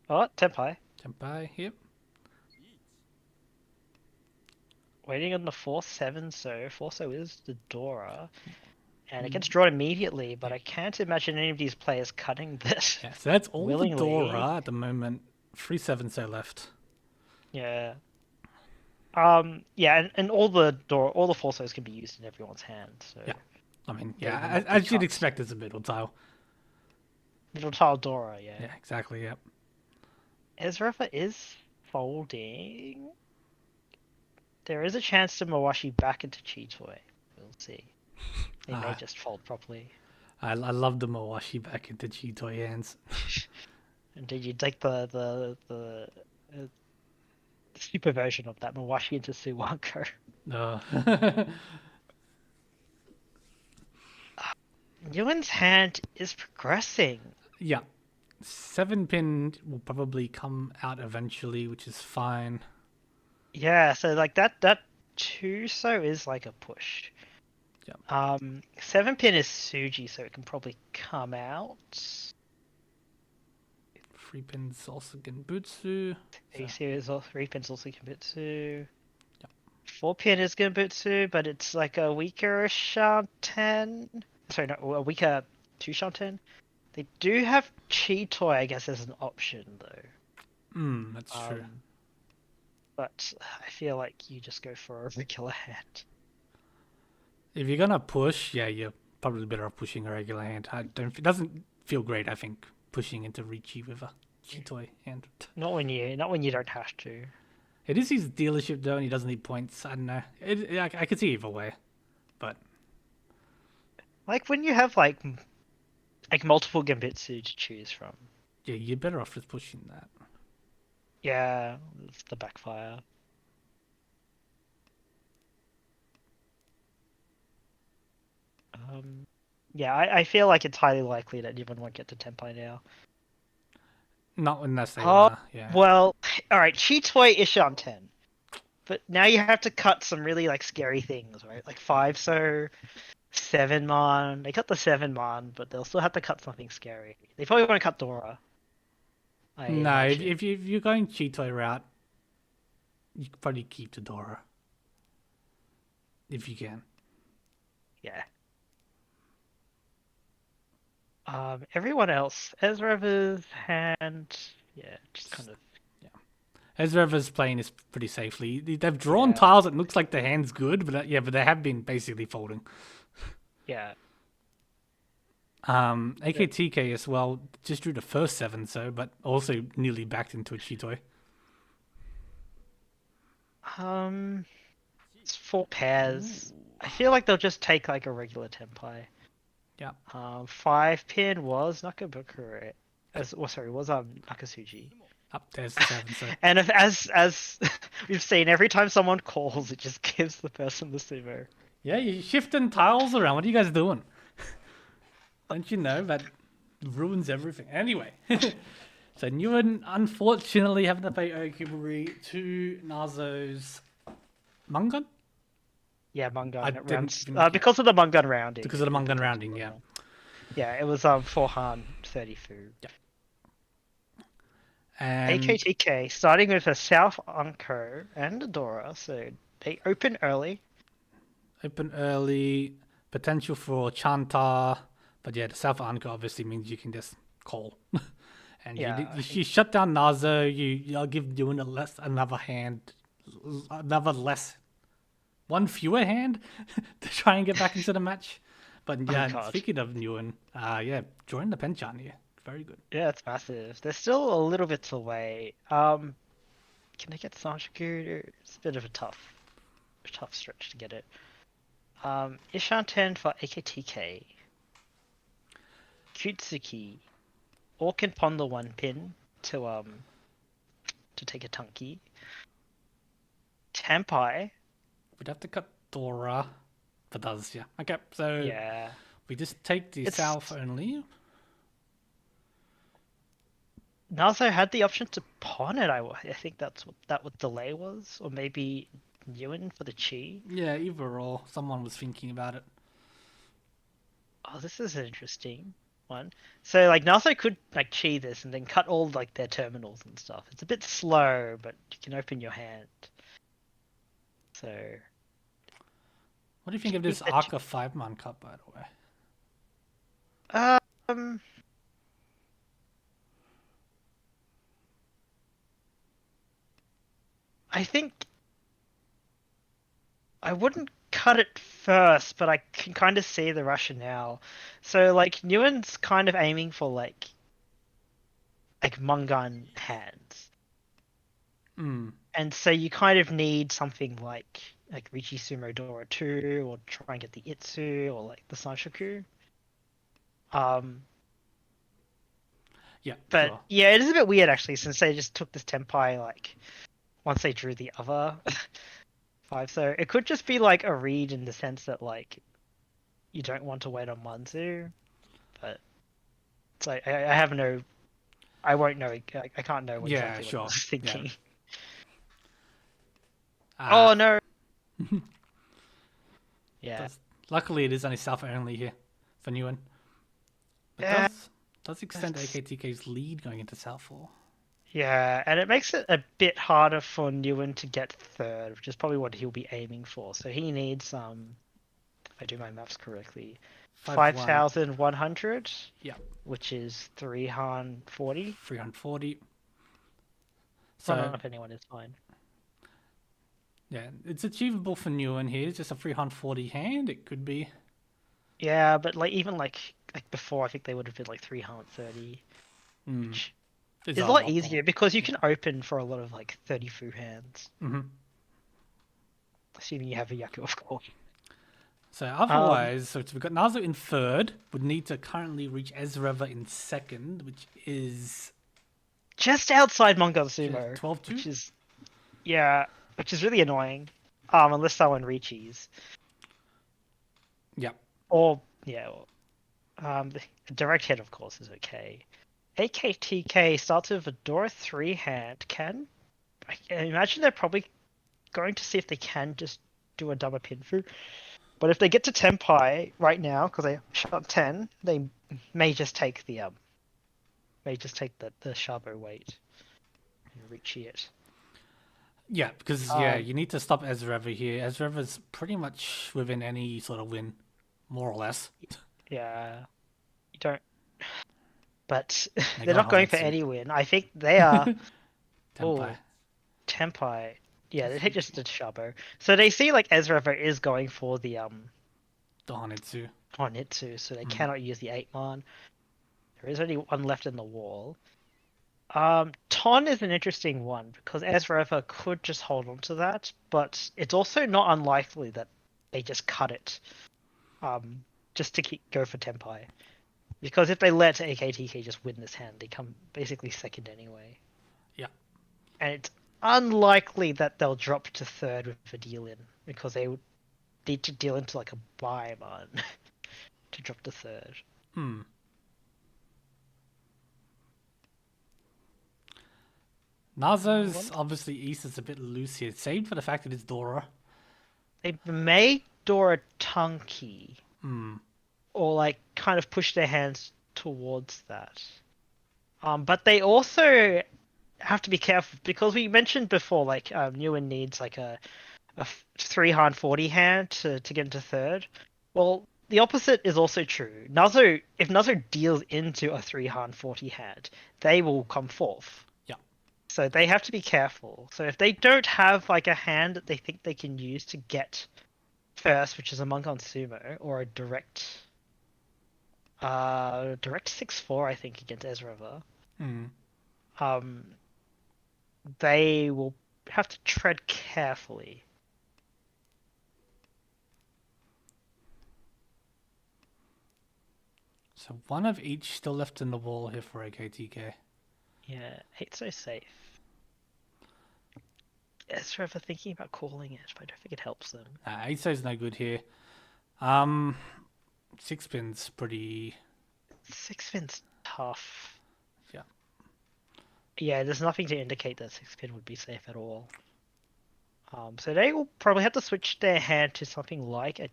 Oh, Tempai. Tempai, yep. Waiting on the 4-7 so. 4 so is the Dora. And it gets drawn immediately, but I can't imagine any of these players cutting this. Yeah, so that's all willingly. the Dora at the moment. 3 7 so left. Yeah. Yeah, and all the 4 so's can be used in everyone's hand. So. Yeah. I mean, yeah, as you'd expect as a middle tile. Middle tile Dora, yeah. Yeah, exactly, yep. Ezra is folding. There is a chance to Mawashi back into Cheetoy. We'll see. He may just fold properly. I love the Mawashi back into Cheetoy hands. And did you take the super version of that Mawashi into Suwanko? No. Ewan's hand is progressing. Yeah. 7 pin will probably come out eventually, which is fine. Yeah, so like that 2 so is like a push. Yeah. 7 pin is Suji, so it can probably come out. 3 pins also Genbutsu. AC is 3 pins also Genbutsu. Yeah. 4 pin is Genbutsu, but it's like a weaker Shanten. Sorry, no, a weaker 2 Shanten. They do have Cheetoy, I guess, as an option though. That's true. But I feel like you just go for a regular hand. If you're gonna push, yeah, you're probably better off pushing a regular hand. It doesn't feel great, I think, pushing into Ricci with a Cheetoy hand. Not when you don't have to. It is his dealership though, and he doesn't need points. I don't know. I could see either way, but like when you have like multiple Genbutsu to choose from. Yeah, you're better off just pushing that. Yeah, it's the backfire. Yeah, I feel like it's highly likely that Nippon won't get to Tenpai now. Not unless they wanna, yeah. Well, alright, Cheetoy is on 10. But now you have to cut some really like scary things, right? Like 5 so 7 mon. They cut the 7 mon, but they'll still have to cut something scary. They probably want to cut Dora. No, if you're going Cheetoy route, you could probably keep the Dora. If you can. Yeah. Everyone else, Ezreal's hand, yeah, just kind of, Ezreal's playing this pretty safely. They've drawn yeah, tiles that looks like the hand's good, but yeah, but they have been basically folding. yeah. AKTK as well just drew the first 7, so but also nearly backed into a Cheetoy. It's 4 pairs. I feel like they'll just take like a regular Tenpai. Yeah. 5 pin was Nakabukure. Sorry, was Nakasuji. Up there's the 7, so And if, as we've seen, every time someone calls, it just gives the person the sumo. yeah, you're shifting tiles around. What are you guys doing? Don't you know that ruins everything? Anyway, so Newen unfortunately having to pay Okubari to Nazo's Mungun Yeah, Mungun I it didn't rounds even- because of the Mungun rounding. because of the Mungun rounding. Yeah. Yeah, it was 4 30 fu. Yeah. And AKTK starting with a South Unco and a Dora, so they open early. open early, potential for Chantar, but yeah, the South Anka obviously means you can just call. And Yeah. you shut down Nazo, you'll give Newen another hand, one fewer hand to try and get back into the match. But yeah, God. speaking of Newen, yeah, join the Penchan here. Very good. Yeah, it's massive. They're still a little bit away. Can they get Sanjaku? It's a bit of a tough stretch to get it. Ishan 10 for AKTK. Kutsuki. Orc and Ponder 1 pin to take a Tunky. Tempai. We'd have to cut Dora, but does, yeah. Okay, so Yeah. we just take the It's- South only. Nazo had the option to pawn it. I think that's what delay was, or maybe Ewan for the chi. Yeah, either or. Someone was thinking about it. Oh, this is an interesting one. So like Nazo could like chi this and then cut all like their terminals and stuff. It's a bit slow, but you can open your hand. So What do you think of this Keep it- Arca 5-man cut, by the way? um. I think I wouldn't cut it first, but I can kind of see the rationale. So like Newen's kind of aiming for like Mungan hands. Hmm. And so you kind of need something like Richi Sumo Dora 2 or try and get the Itsu or like the Sanshoku. Yeah, But sure. yeah, it is a bit weird actually since they just took this Tenpai like once they drew the other 5. So it could just be like a read in the sense that like you don't want to wait on Manzu, but it's like I have no, I won't know. I can't know Yeah, exactly sure. what I was Yeah. thinking. Ah, Oh no. Yeah. Luckily, it is only South only here for Newen. But Yeah. does extend That's- AKTK's lead going into South 4. Yeah, and it makes it a bit harder for Newen to get third, which is probably what he'll be aiming for. So he needs if I do my maths correctly, 5,100. Yeah. Which is 340. 340. So I don't So, know if anyone is fine. yeah, it's achievable for Newen here. It's just a 340 hand. It could be. Yeah, but like even like before, I think they would have been like 330. Mm, Which it's is a lot easier because you can open for a lot of like 30 fu hands, Hmm. assuming you have a Yaku, of course. So otherwise, so we've got Nazo in third. Would need to currently reach Ezreal's in second, which is Just outside Mongon Sumo, 12-2? which is which is really annoying. Unless someone reaches. Yeah. Or the direct hit of course is okay. AKTK starts with a Dora 3 hand. I imagine they're probably going to see if they can just do a double pinfu. But if they get to Tenpai right now, because they shot 10, they may just take the Shabo weight and reach it. Yeah, because you need to stop Ezreal here. Ezreal's pretty much within any sort of win more or less. Yeah, you don't. But They they're got not going for Honetsu. any win. I think they are. Tenpai. Oh, Tempai. Yeah, they just did Shabo. So they see like Ezra is going for the The Honetsu. Honitsu, so they Mm. cannot use the 8-man. There is only one left in the wall. Ton is an interesting one because Ezra could just hold on to that, but it's also not unlikely that they just cut it, just to go for Tempai. Because if they let AKTK just win this hand, they come basically second anyway. Yeah. And it's unlikely that they'll drop to third with a deal in because they would need to deal into like a buy man to drop to third. Hmm. Nazo's obviously East is a bit loose here, save for the fact that it's Dora. They may Dora Tunky Hmm. or like kind of push their hands towards that. But they also have to be careful because we mentioned before, like Newen needs like a 3 hand 40 hand to get into third. Well, the opposite is also true. Nazo, if Nazo deals into a 3 hand 40 hand, they will come fourth. Yeah. So they have to be careful. So if they don't have like a hand that they think they can use to get first, which is a Monk on Sumo, or a direct 6-4, I think, against Ezra, Hmm. um, they will have to tread carefully. So one of each still left in the wall here for AKTK. Yeah, it's so safe. Ezra thinking about calling it, but I don't think it helps them. Eiso's no good here. Um, six pin's pretty. Six pin's tough. Yeah. Yeah, there's nothing to indicate that 6 pin would be safe at all. So they will probably have to switch their hand to something like a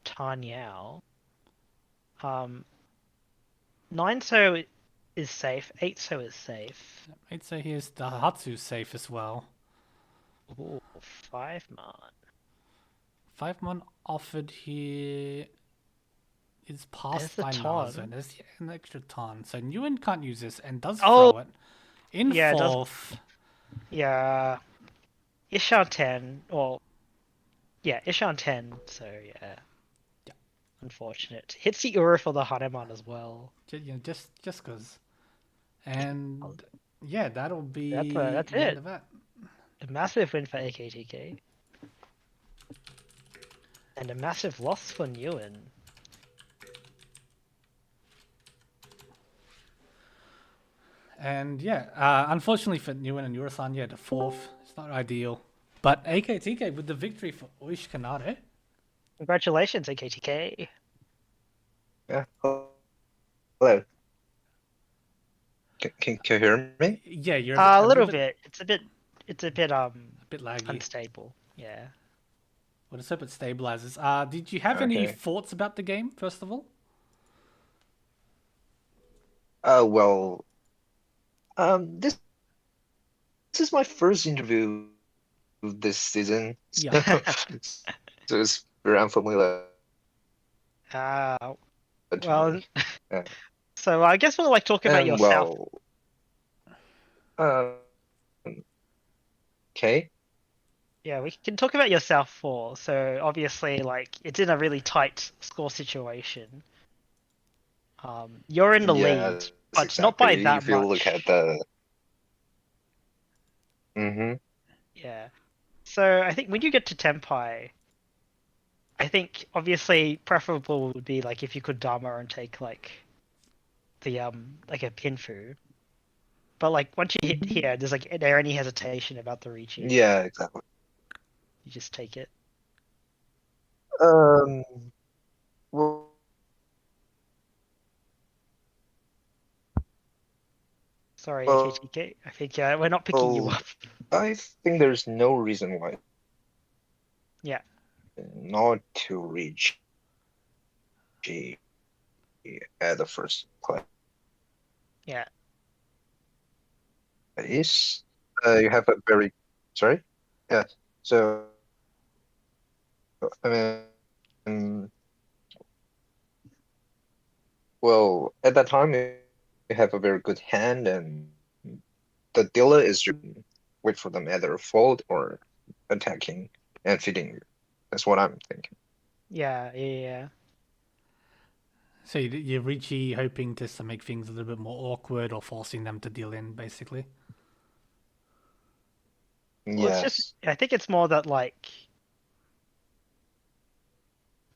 Tanyao. 9 so is safe, 8 so is safe. Eiso here's the Hatsu's safe as well. Ooh, 5-man. 5-man offered here is passed There's the by ton. Nazo, and there's an extra ton. So Newen can't use this and does Oh, throw it in yeah, it does. fourth. Yeah, Ishan 10. Well, yeah, Ishan 10. So yeah, Yeah. unfortunate. Hits the Ura for the Hanuman as well. Just cause. And yeah, that'll be That's the end it. of that. A massive win for AKTK. And a massive loss for Newen. And yeah, unfortunately for Newen and Yurasan, yeah, the fourth, it's not ideal. But AKTK with the victory for Oish Kanare. Congratulations, AKTK. Yeah. Hello. Can you hear me? Yeah, you're A little bit. It's a bit a bit laggy. unstable. Yeah. Well, let's hope it stabilizes. Did you have any Okay. thoughts about the game, first of all? Well, this is my first interview this season, so, Yeah. so it's very unfamiliar Uh, to well, me. Yeah. so I guess we'll like talk about And yourself. well, okay. Yeah, we can talk about yourself for. So obviously, like it's in a really tight score situation. You're in the lead, Yes, but not by exactly. that If you look much. at the, mm-hmm. Yeah. So I think when you get to Tenpai, I think obviously preferable would be like if you could Dharma and take like the like a Pinfu. But like once you hit here, there's like there any hesitation about the reaching? Yeah, exactly. You just take it. Um, well, Sorry, well, AKTK. I think we're not picking you up. I think there's no reason why Yeah. not to reach G at the first Yeah. place. You have a very sorry. Yeah. So I mean, Well, at that time, you have a very good hand, and the dealer is just wait for them either fold or attacking and feeding you. That's what I'm thinking. Yeah. So you're Richie hoping just to make things a little bit more awkward or forcing them to deal in, basically. Well, it's Yes. just I think it's more that like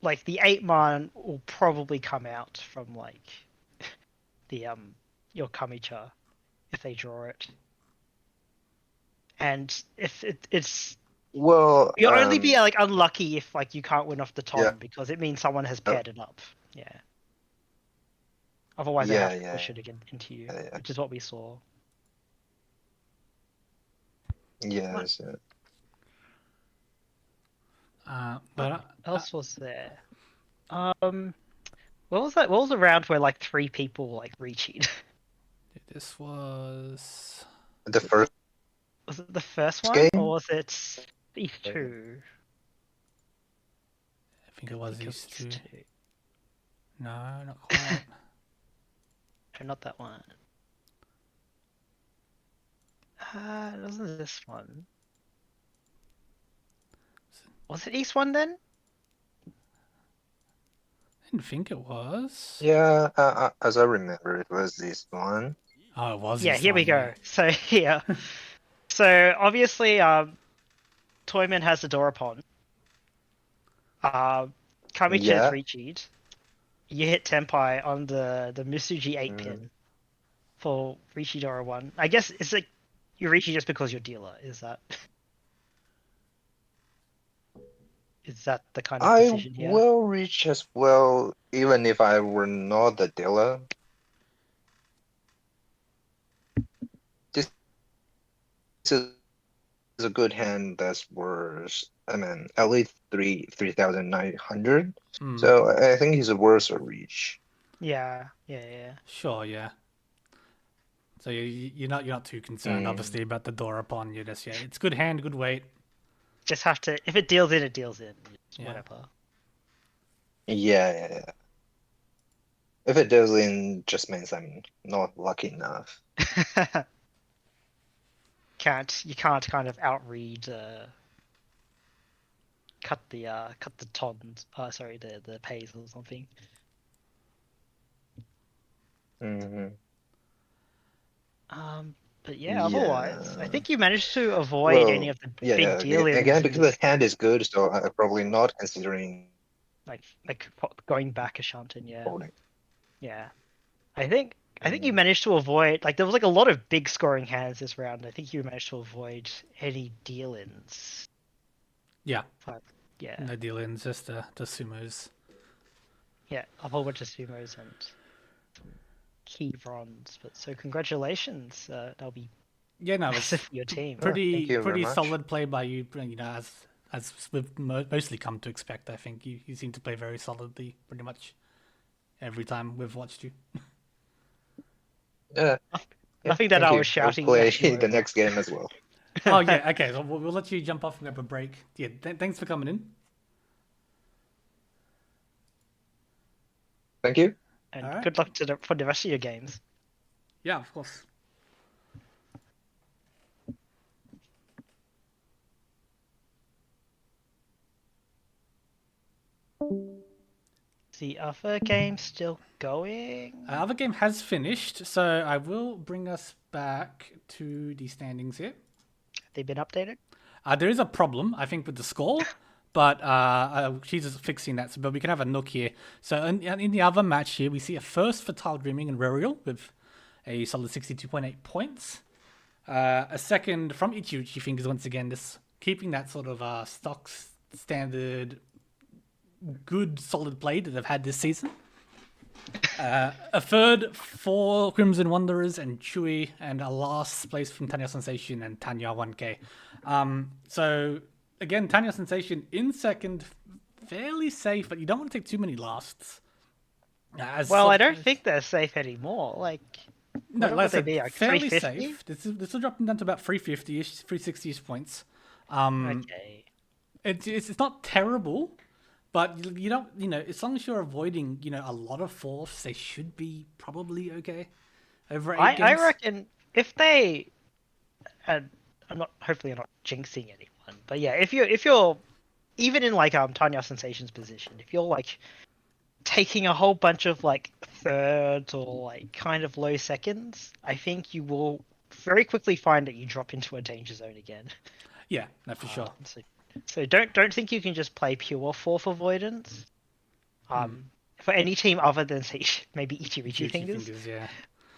the 8-man will probably come out from like the your Kamicha if they draw it. And if it's Well, you'll only be like unlucky if like you can't win off the yeah, ton because it means someone has uh, paired it up. Yeah. Otherwise they yeah, have to yeah, push it again into you, yeah, which is what we saw. What yes. But else was there? What was that? What was the round where like 3 people like recheat? this was. The first Was it the first one or game, was it these two? I think it was Think it these two. was two. No, not quite. No, not that one. It wasn't this one. Was it East one then? I didn't think it was. yeah. As I remember, it was this one. Oh, it was. Yeah, this here we one, go. yeah. So here. So obviously, Toyman has the Dorapon. Kamicha is Yeah. Reachied. You hit Tenpai on the Misuji 8 Mm, pin for Richidora 1. I guess it's like you Richi just because you're dealer. Is that the kind of I decision here? will reach as well, even if I were not the dealer. This is a good hand that's worth, I mean, at least 3,900. Hmm. So I think he's worth a reach. Yeah. Sure, yeah. So you're not too concerned, obviously, about the door upon you. Just it's good hand, good weight. Just have to. If it deals in, it deals in. Yeah. Whatever. Yeah. If it doesn't, just means I'm not lucky enough. You can't kind of outread cut the tons sorry the pays or something. Hmm. But yeah, otherwise I think you managed to avoid Well, any of the yeah. big deal-ins Again, because the hand is good, so I'm probably not considering like going back a Shanton. folding. Yeah I think you managed to avoid like there was like a lot of big scoring hands this round. I think you managed to avoid any deal-ins. Yeah. But, yeah. No deal ins, just the sumos. Yeah, a whole bunch of sumos and some key bronze. But so congratulations, that'll be Yeah, no, massive it's for your team. Thank you very pretty much. solid play by you. You know, as we've mostly come to expect. I think you seem to play very solidly, pretty much every time we've watched you. Yeah. Nothing that Thank I you. was shouting We'll at you play the over. next game as well. Oh yeah, okay. So we'll let you jump off and grab a break. Yeah, thanks for coming in. Thank you. And Alright. good luck for the rest of your games. Yeah, of course. The other game still going? Other game has finished, so I will bring us back to the standings here. Have they been updated? There is a problem, I think, with the score, but she's just fixing that. But we can have a look here. So in the other match here, we see a first for Tile Dreaming and Ruriel with a solid 62.8 points. A second from Ichiuchi Fingers, once again, just keeping that sort of stock standard, good, solid play that they've had this season. A third for Crimson Wanderers and Chewy, and a last place from Tanya Sensation and Tanya 1K. So again, Tanya Sensation in second, fairly safe, but you don't want to take too many lasts. Well, I don't think they're safe anymore. Like, no, what like I would they said, be, like fairly 350? safe. This will drop them down to about 350-ish, 360-ish points. Okay. It's not terrible, But you don't, as long as you're avoiding, a lot of fourths, they should be probably okay over 8 games. I reckon if they, and hopefully I'm not jinxing anyone, but yeah, if you're even in like Tanya Sensation's position, if you're like taking a whole bunch of like thirds or like kind of low seconds, I think you will very quickly find that you drop into a danger zone again. Yeah, no, for sure. So don't think you can just play pure fourth avoidance. For any team other than say maybe Ichirichi fingers. Yeah.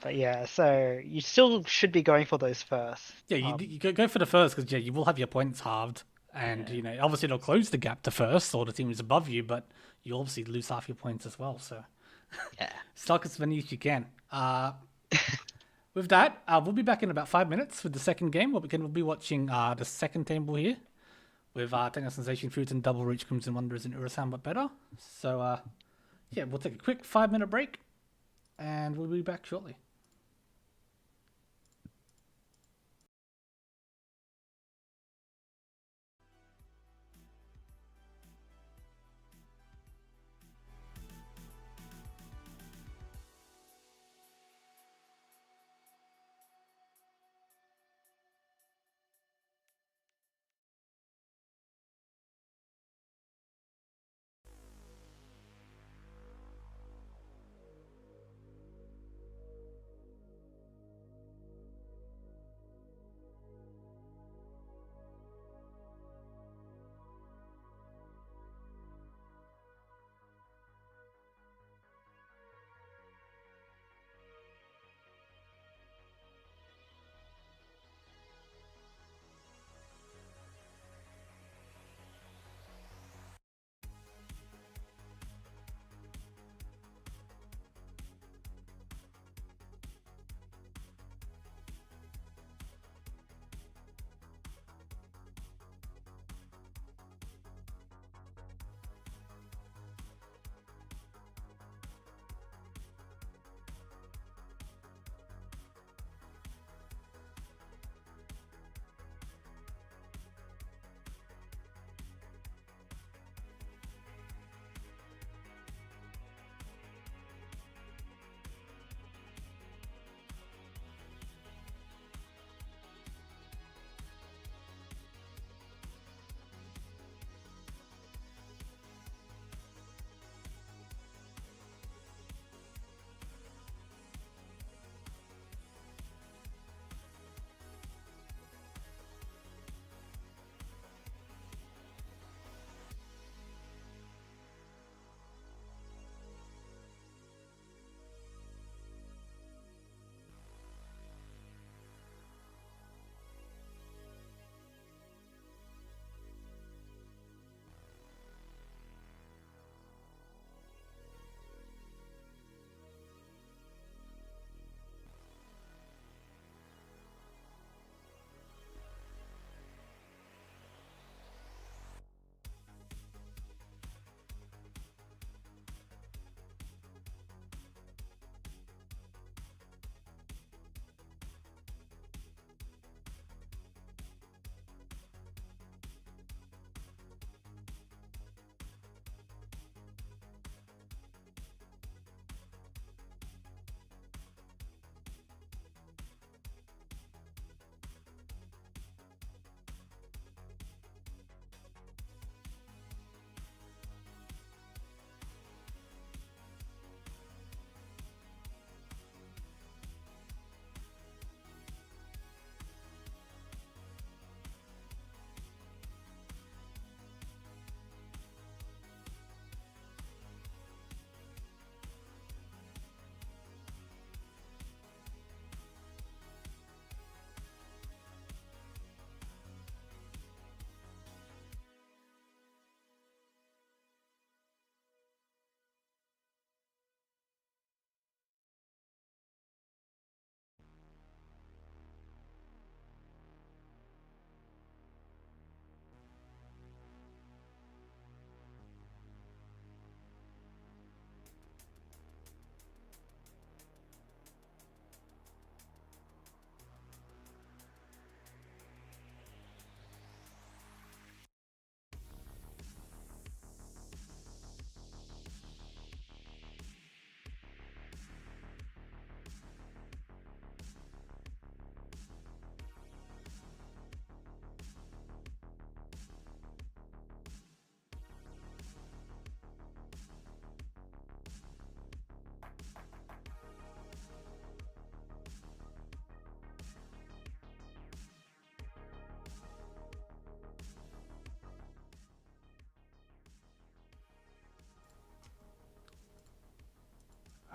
But yeah, so you still should be going for those first. Yeah, you go for the first because you will have your points halved, and obviously it'll close the gap to first or the team is above you, but you obviously lose half your points as well. So yeah, stock as many as you can. With that, we'll be back in about 5 minutes with the second game. We'll be watching the second table here with Tenga Sensation Foods and Double Reach Crimson Wonders and Urasan but better. So yeah, we'll take a quick 5-minute break, and we'll be back shortly.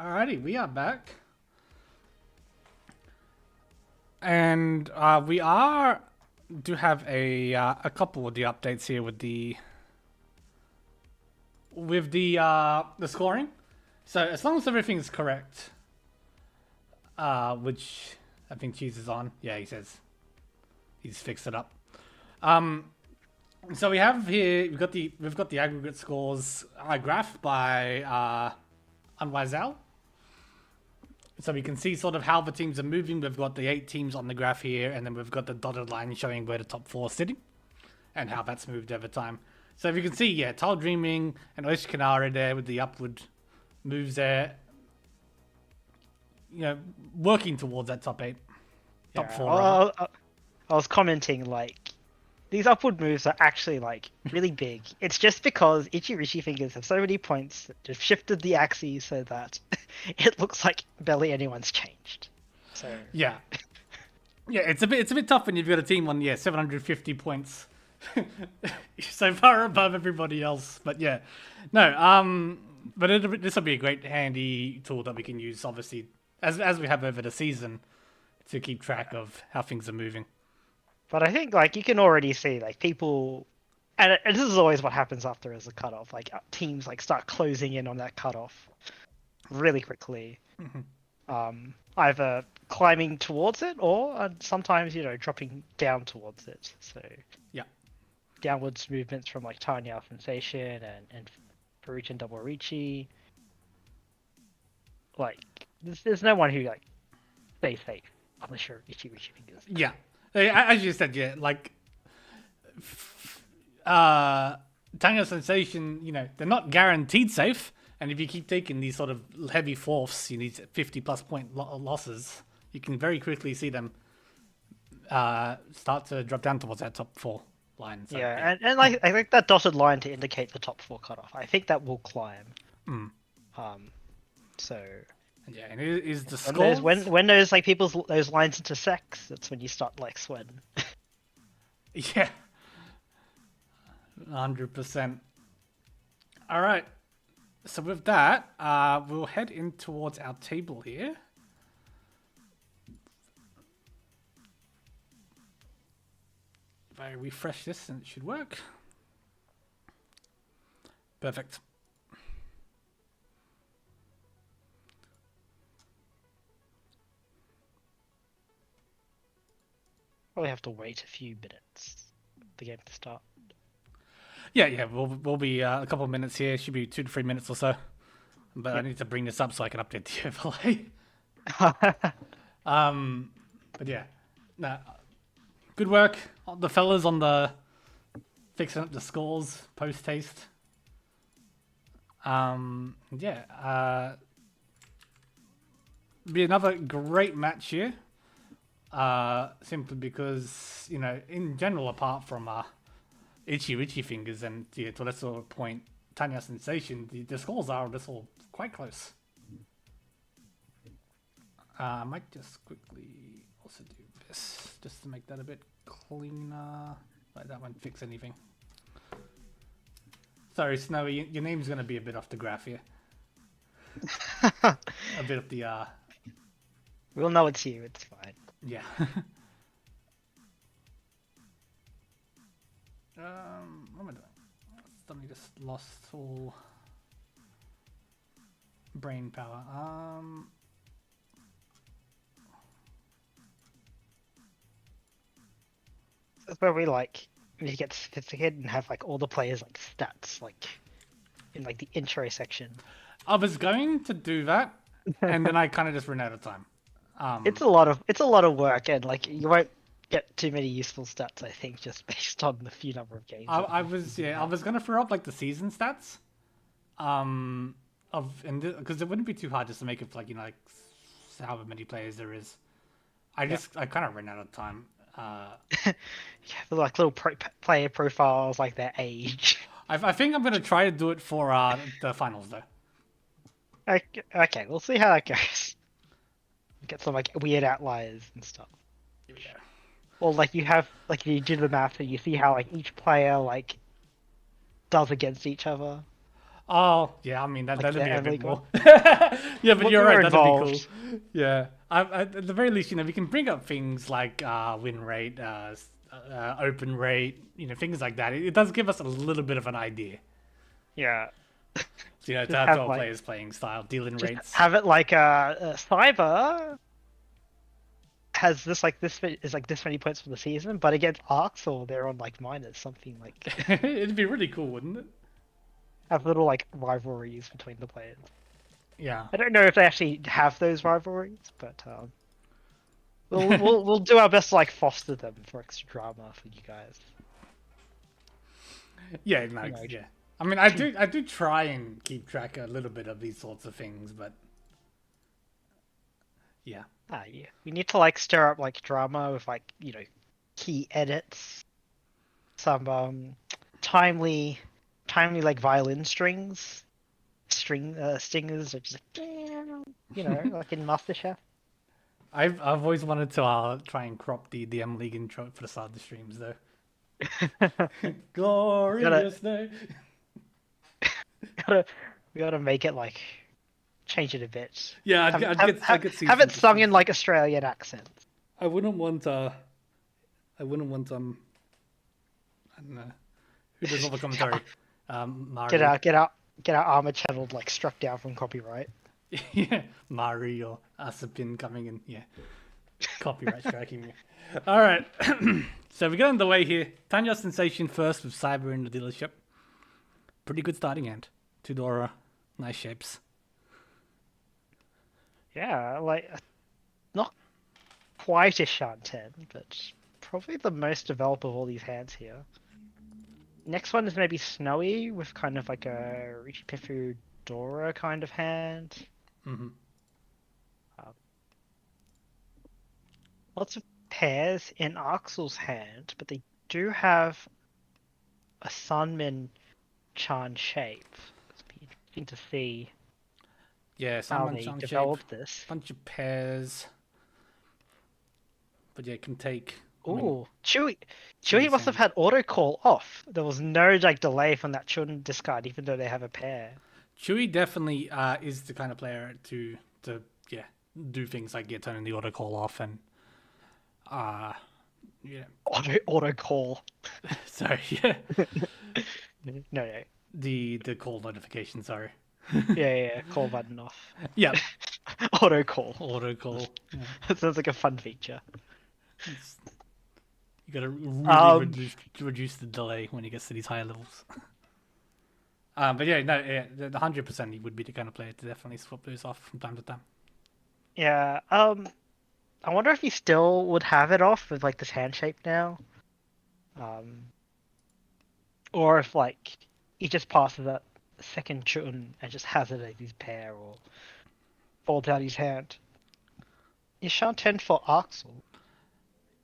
Alrighty, we are back. And we do have a couple of the updates here with the scoring. So as long as everything's correct, which I think Cheese is on. Yeah, he says he's fixed it up. So we have here we've got the aggregate scores graph by Unwisal. So we can see sort of how the teams are moving. We've got the 8 teams on the graph here, and then we've got the dotted line showing where the top 4 are sitting and how that's moved over time. So if you can see, yeah, Tile Dreaming and Oish Kanara there with the upward moves there. You know, working towards that top 8. Top 4. I was commenting, like, these upward moves are actually, like, really big. It's just because Itchy Richie Fingers have so many points that have shifted the axes so that it looks like barely anyone's changed. So yeah. Yeah, it's a bit tough when you've got a team on 750 points. So far above everybody else. But yeah. No, but this will be a great handy tool that we can use, obviously, as we have over the season, to keep track of how things are moving. But I think, like, you can already see, like, people, and this is always what happens after as a cutoff. Like, teams like start closing in on that cutoff really quickly, either climbing towards it or sometimes dropping down towards it. So yeah, downwards movements from like Tanya Sensation and Faruch and Double Ricci. Like, there's no one who like stays safe unless you're Itchy Richie Fingers. Yeah. As you said, yeah, like Tanya Sensation, they're not guaranteed safe, and if you keep taking these sort of heavy fourths, you need 50+ point losses, you can very quickly see them start to drop down towards that top 4 line. So, yeah, and like I think that dotted line to indicate the top 4 cutoff. I think that will climb. So. Yeah, and it is the scores. When those like those lines intersect, that's when you start like sweating. Yeah, 100%. All right, so with that, we'll head in towards our table here. If I refresh this, then it should work. Perfect. Probably have to wait a few minutes for the game to start. Yeah, we'll be a couple of minutes here. Should be 2 to 3 minutes or so. But I need to bring this up so I can update the overlay. But yeah, no, good work, the fellas on the fixing up the scores post haste. Be another great match here. Simply because, in general, apart from Itchy Richie Fingers and to a lesser point Tanya Sensation, the scores are just all quite close. I might just quickly also do this just to make that a bit cleaner. Like that won't fix anything. Sorry, Snowy, your name's gonna be a bit off the graph here. A bit of the We'll know it's you. It's fine. Yeah. What am I doing? Suddenly just lost all brain power. That's where we need to get sophisticated and have like all the players like stats like in like the intro section. I was going to do that, and then I kind of just ran out of time. It's a lot of work, and like you won't get too many useful stats, I think, just based on the few number of games. I was gonna throw up like the season stats, because it wouldn't be too hard just to make it like like however many players there is. I kind of ran out of time. Yeah, like little player profiles, like their age. I think I'm gonna try to do it for the finals though. Okay, we'll see how that goes. Get some like weird outliers and stuff. Yeah. Or like you do the math and you see how like each player like does against each other. Oh, yeah, I mean, Like that'd the be a M bit League more. one? Yeah, but you're We're right, that'd be cool. involved. Yeah. At the very least, we can bring up things like win rate, open rate, things like that. It does give us a little bit of an idea, Yeah. to Just how have our like players playing style, dealing just rates. have it like Cyber has is like this many points for the season, but against Arxel they're on like minus something like It'd be really cool, wouldn't it? have little like rivalries between the players. Yeah. I don't know if they actually have those rivalries, but we'll do our best to like foster them for extra drama for you guys. Yeah, no, You know, yeah. I mean, I do try and keep track a little bit of these sorts of things, but yeah. yeah. We need to like stir up like drama with like key edits, some timely like violin stingers, or just like in MasterChef. I've always wanted to try and crop the M League intro for the start of the streams though. Glorious day. gotta we gotta make it like change it a bit. Yeah, Have, I'd see have some it sung in difference. like Australian accents. I wouldn't want I don't know who does all the commentary. Mari. Get our armor channeled like struck down from copyright. Yeah, Mari or Asapin coming in. Yeah, copyright striking me. All right, so we got underway here. Tanya Sensation first with Cyber in the dealership. Pretty good starting hand. Tudora, nice shapes. Yeah, like not quite a Shanten, but probably the most developed of all these hands here. Next one is maybe Snowy with kind of like a Richipifu Dora kind of hand. Mm-hmm. Lots of pairs in Arxel's hand, but they do have a Sunmin Chan shape. It's be interesting to see Yeah, how Salmon they Chan shape. develop this. Bunch of pairs. But yeah, it can take. Ooh, Chewy Chewy's must have hand. had auto call off. There was no like delay from that children discard, even though they have a pair. Chewy definitely is the kind of player to do things like turning the auto call off and yeah. Auto call. Sorry, yeah. No. The call notification, sorry. Yeah. Call button off. Yeah. Auto call. Auto call. Yeah. That sounds like a fun feature. You gotta really reduce the delay when it gets to these higher levels. But yeah, no, yeah, the 100% he would be the kind of player to definitely swap those off from time to time. Yeah. I wonder if he still would have it off with like this hand shape now. Or if like he just passes that second chun and just has it as his pair or folds out his hand. Is Shanten for Arxel?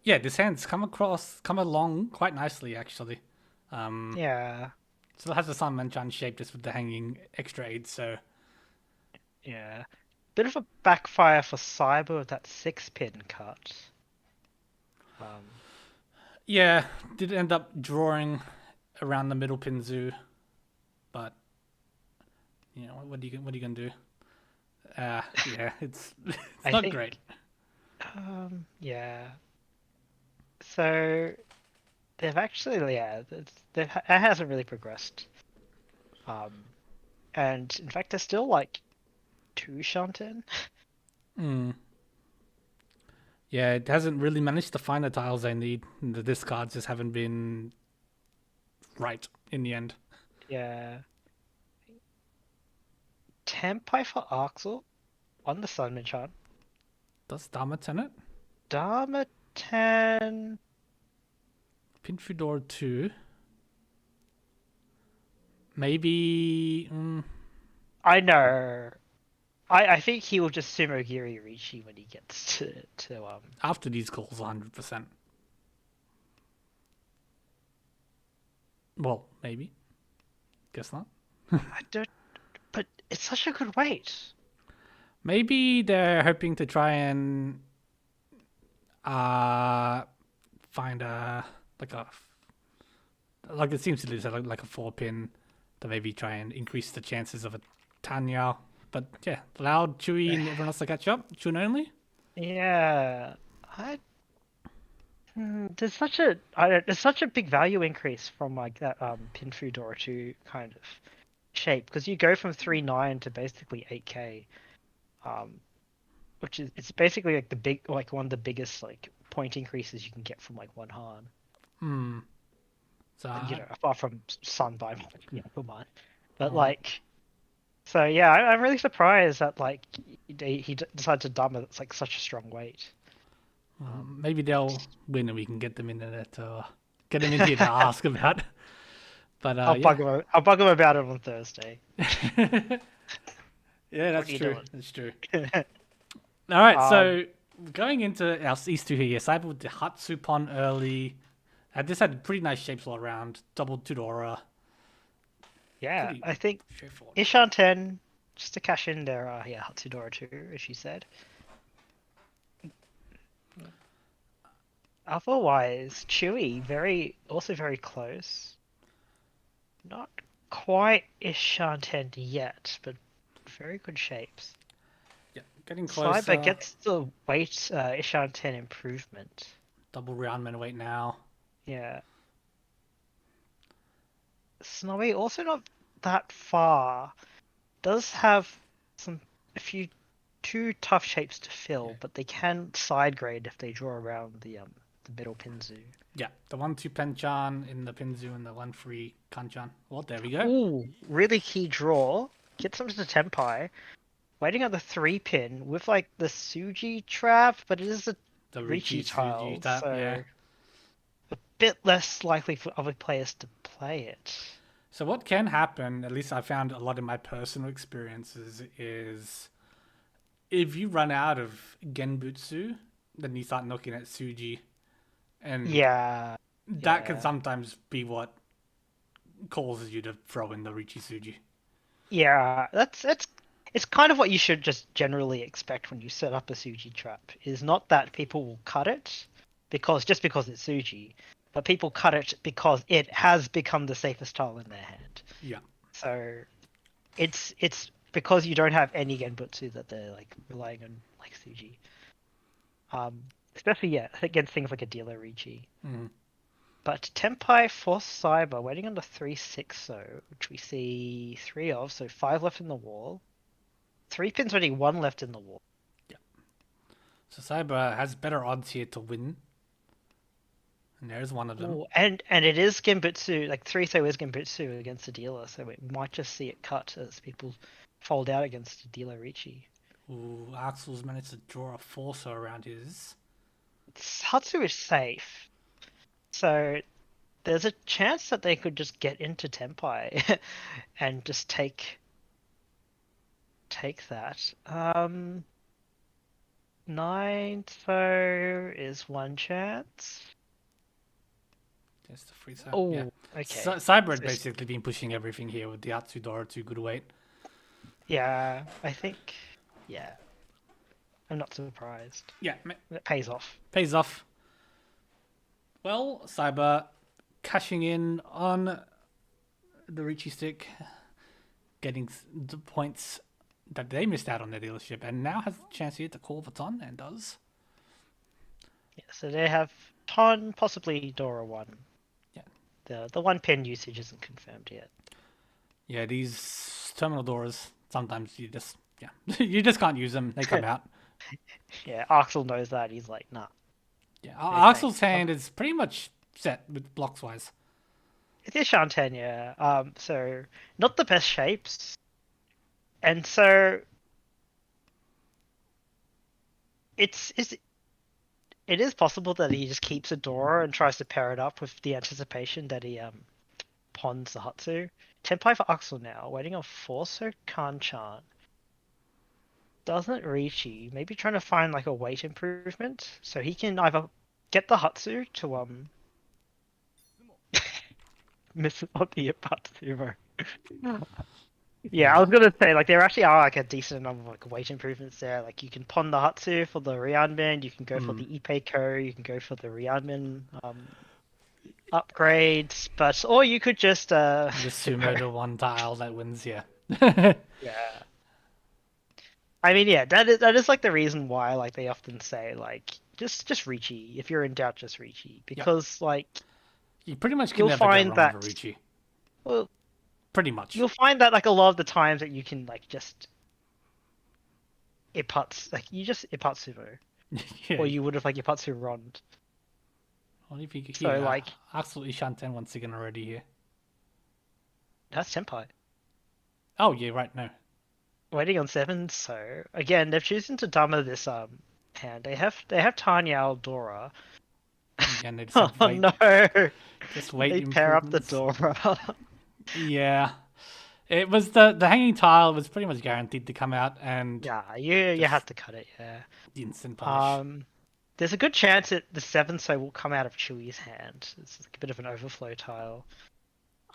Yeah, this hand's come along quite nicely actually. Yeah. So it has the Sun Manchan shape just with the hanging extra 8, so Yeah. Bit of a backfire for Cyber with that 6-pin cut. yeah, did end up drawing around the middle pin zoo, but what are you gonna do? Yeah, it's I not think- great. Yeah. So they've actually, it hasn't really progressed. And in fact, there's still like 2 Shanten. Yeah, it hasn't really managed to find the tiles they need. The discards just haven't been right in the end. Yeah. Tempai for Arxel on the Sunman chart. Does Dharma 10 it? Dharma 10. Pinfudor 2. Maybe. I know. I think he will just sumo Giri Rishi when he gets to After these calls, 100%. Well, maybe. Guess not. I don't, but it's such a good weight. Maybe they're hoping to try and find like it seems to be like a 4-pin to maybe try and increase the chances of a Tanya. But yeah, Loud, Chewy, and everyone else to catch up. Chun only. Yeah, I there's such a big value increase from like that Pinfu Dora to kind of shape because you go from 3.9 to basically 8k, um, which is it's basically like one of the biggest like point increases you can get from like one Han. Hmm. So You know, apart from Sun by come on. But Alright. like, so yeah, I'm really surprised that like decided to dumb it. It's like such a strong weight. Maybe they'll win and we can get them in there to get them in here to ask about. But yeah. I'll bug him about it on Thursday. Yeah, that's What are you true. doing? That's true. All right, Um, so going into our East 2 here, Cyber with the Hatsupon early. This had pretty nice shapes all around. Double Tudora. Yeah, Pretty I think straightforward. Ishan 10, just to cash in there, Hatsudora 2, as she said. Otherwise, Chewy, also very close. Not quite Ishan 10 yet, but very good shapes. Yeah, getting closer. Cyber gets the weight Ishan 10 improvement. Double roundman weight now. Yeah. Snowy also not that far. Does have two tough shapes to fill, Yeah. but they can side grade if they draw around the middle Pinzu. Yeah, the 1-2 Penchan in the Pinzu and the 1-3 Kanchan. Well, there we go. Ooh, really key draw. Gets them to the Tenpai. Waiting on the 3-pin with like the Suji trap, but it is a The Ricci Suji tile, tap, so yeah. a bit less likely for other players to play it. So what can happen, at least I found a lot in my personal experiences, is if you run out of Genbutsu, then you start looking at Suji. And Yeah. that can sometimes be what causes you to throw in the Ricci Suji. Yeah, it's kind of what you should just generally expect when you set up a Suji trap. Is not that people will cut it because it's Suji, but people cut it because it has become the safest tile in their hand. Yeah. So it's because you don't have any Genbutsu that they're like relying on like Suji. Especially against things like a dealer Ricci. Mm. But Tenpai Force Cyber waiting on the 3-6 though, which we see 3 of, so 5 left in the wall. 3 pins only 1 left in the wall. Yeah. So Cyber has better odds here to win. And there's one of them. Ooh, and it is Genbutsu, like 3-so is Genbutsu against the dealer, so we might just see it cut as people fold out against the dealer Ricci. Ooh, Axel's managed to draw a Forcer around his. Hatsu is safe. So there's a chance that they could just get into Tenpai and just take that. 9-so is one chance. There's the free side. Oh, Yeah. okay. Cyber had basically been pushing everything here with the Atsudora to good weight. Yeah, I think. Yeah. I'm not surprised. Yeah, It pays off. pays off. Well, Cyber cashing in on the Ricci stick, getting the points that they missed out on their dealership, and now has the chance here to call the ton, and does. Yeah, so they have Ton, possibly Dora 1. Yeah. The 1 pin usage isn't confirmed yet. Yeah, these terminal doors, sometimes you just can't use them. They come out. Yeah, Axel knows that. He's like, nah. Yeah, Okay. Axel's hand is pretty much set with blocks wise. It is Shanten, yeah. So not the best shapes. And so it is possible that he just keeps a door and tries to pair it up with the anticipation that he pawns the Hatsu. Tenpai for Axel now, waiting on Forso Kanchan. Doesn't Ricci, maybe trying to find like a weight improvement so he can either get the Hatsu to miss on the Ipatsu. Yeah, I was gonna say like there actually are like a decent number of like weight improvements there. Like you can pawn the Hatsu for the Ryanman, you can go for the Ipeiko, you can go for the Ryanman upgrades, but or you could just Just sumo the one tile that wins, yeah. yeah. I mean, yeah, that is like the reason why like they often say like just Ricci. If you're in doubt, just Ricci, because like You pretty much can you'll never go find wrong with a that Ricci. well Pretty much. you'll find that like a lot of the times that you can like just Iputz like you just Iputz sumo, Yeah. or you would have like Iputsu Rond. What if you could So hear like absolutely Shanten once again already here? that's Senpai. Oh yeah, right, no. Waiting on 7, so again they've chosen to Dama this hand. They have Tanya Aldora. Again, they just Oh have wait, no! just wait They pair up the improvements. Dora. Yeah. It was the hanging tile was pretty much guaranteed to come out and Yeah, you just have to cut it, yeah. the instant punish. There's a good chance that the 7 so will come out of Chewy's hand. It's like a bit of an overflow tile.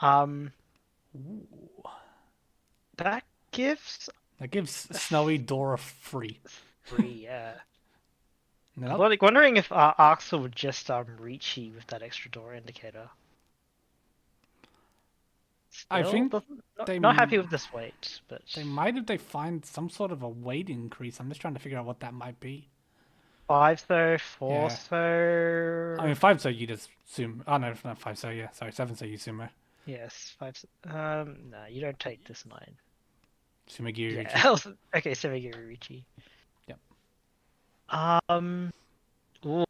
Ooh. That gives That gives Snowy Dora free. 3, yeah. No, Well, like wondering if Axel would just Ricci with that extra Dora indicator. I Still think not happy with this weight, but they might if they find some sort of a weight increase. I'm just trying to figure out what that might be. 5 so, 4 Yeah. so. I mean, 5 so you just sumo. Oh no, not 5 so yeah. Sorry, 7 so you sumo. Yes, 5. No, you don't take this 9. Sumo Giri. Yeah. Okay, Semigiri Ricci. Yep. Ooh,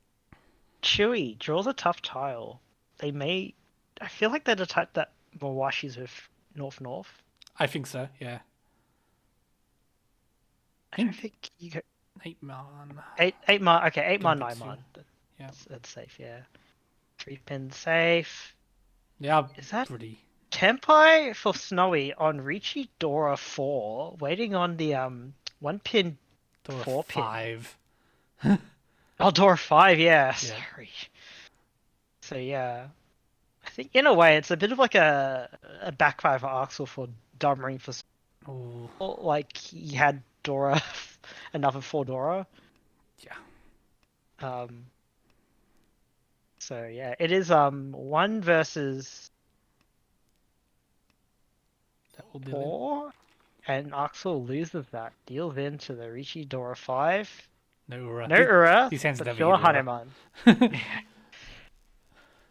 Chewy draws a tough tile. They may. I feel like they're the type that Mawashi's with North. I think so. Yeah. I don't think you go 8 man. 8 mon. Okay, 8 mon, Don't 9 think so. mon. Yeah. That's safe. Yeah. 3 pin safe. Yeah. Is that Pretty. Tempai for Snowy on Ricci Dora 4, waiting on the 1 pin Dora 4 pin. 5. Oh, Dora 5, yeah. Yeah. Sorry. So yeah, I think in a way it's a bit of like a backfire for Axel for dumbering for Oh. like he had Dora another 4 Dora. Yeah. So yeah, it is 1 versus That will do it. 4, and Axel loses that, deals into the Ricci Dora 5. No Ura. No Ura, These hands but never still a get Ura. Hanuman.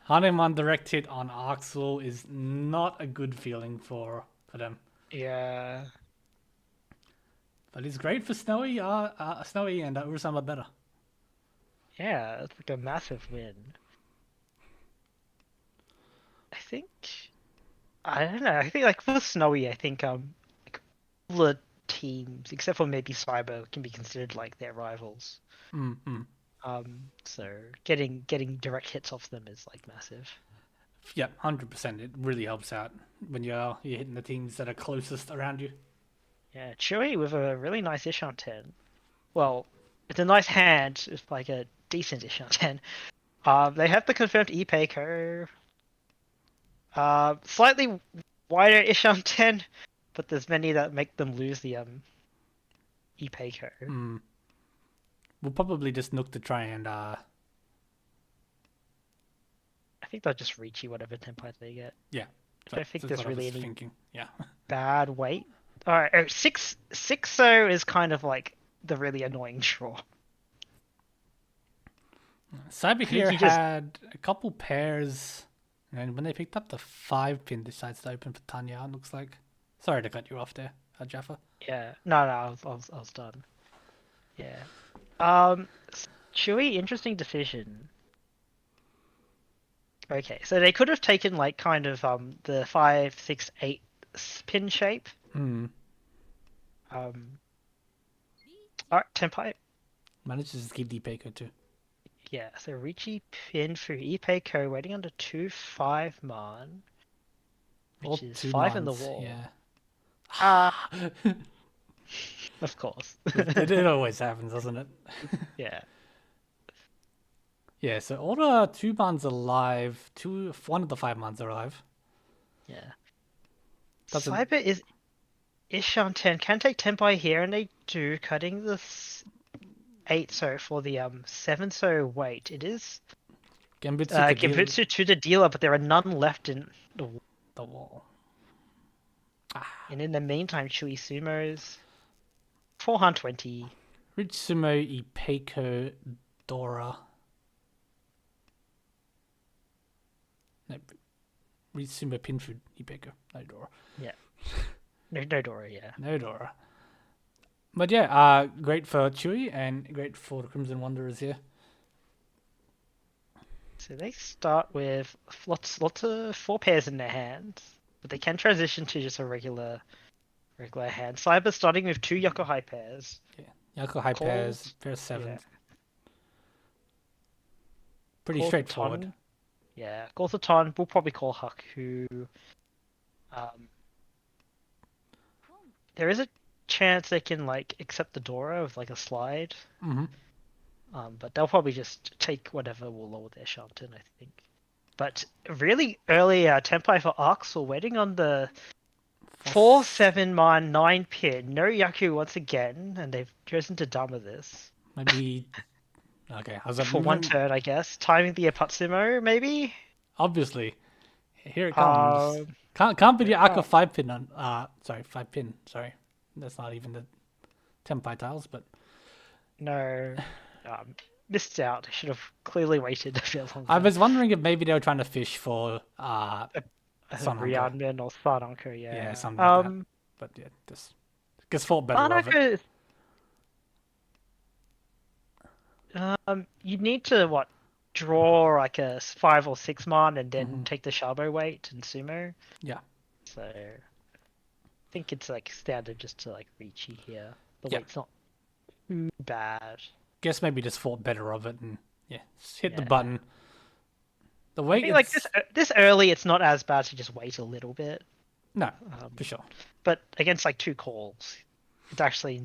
Hanuman direct hit on Axel is not a good feeling for them. Yeah. But it's great for Snowy. Snowy and Urusama better. Yeah, it's like a massive win. I don't know. I think like for Snowy, I think like all the teams except for maybe Cyber can be considered like their rivals. Mm-hmm. So getting direct hits off them is like massive. Yeah, 100%. It really helps out when you're hitting the teams that are closest around you. Yeah, Chewy with a really nice Ishan 10. Well, it's a nice hand with like a decent Ishan 10. They have the confirmed Ipeiko. Slightly wider Ishan 10, but there's many that make them lose the Ipeiko. Mm. We'll probably just look to try and I think they'll just reach you whatever template they get. yeah. I don't think there's really any thinking. Yeah. bad weight. Alright, 6 so is kind of like the really annoying draw. Cyber think here he just- had a couple pairs, and when they picked up the 5 pin, decides to open for Tanya. It looks like. Sorry to cut you off there, Jaffa. Yeah. No, I was done. Yeah. Chewy, interesting decision. Okay, so they could have taken like kind of the 5, 6, 8 pin shape. Hmm. Alright, Tempai. Manages to keep Deepaker too. Yeah, so Ricci pin for Ipeiko waiting under 2-5 man. Which is 5 in the wall. Yeah. Of course. it always happens, doesn't it? Yeah. Yeah, so all the 2 mans are alive. 1 of the 5 mans are alive. Yeah. Doesn't- Cyber is Ishan 10 can take Tempai here, and they do, cutting the 8 so for the 7 so weight. It is Genbutsu to deal Genbutsu to the dealer, but there are none left in the. the wall. And in the meantime, Chui Sumo's 420. Ritsumo, Ipeiko, Dora. No, Ritsumo, Pinfu, Ipeiko. No Dora. Yeah. No Dora, yeah. No Dora. But yeah, great for Chewy and great for the Crimson Wanderers here. So they start with lots of 4 pairs in their hands, but they can transition to just a regular hand. Cyber starting with 2 Yokohai pairs. Yeah, Yako high Calls, pairs, pair of 7s. Yeah. Pretty Calls straightforward. Ton. Yeah, calls a ton. We'll probably call Huck, who there is a chance they can like accept the Dora with like a slide. Mm-hmm. But they'll probably just take whatever will lower their Shanton, I think. But really early Tenpai for Axel, waiting on the 4-7 man 9 pin. No Yaku once again, and they've chosen to Dama this. Maybe. Okay, I was For one turn, I guess. Timing the Apatsumo, maybe? Obviously. Here it comes. Can't be the Aka 5 pin on. Sorry, 5 pin. Sorry. That's not even the Tenpai tiles, but. No. Missed out. I should have clearly waited a bit longer. I was wondering if maybe they were trying to fish for Sanonko. Ryanman or Sanonko, yeah. Yeah, something like that. But yeah, this gets thought better of it. You need to draw like a 5 or 6 man and then take the Shabo weight and sumo. Yeah. So I think it's like standard just to like Riichi here. The weight's not too bad. Guess maybe just thought better of it and just hit the button. The weight I mean, like this early, it's not as bad to just wait a little bit. No, for sure. But against like 2 calls, it's actually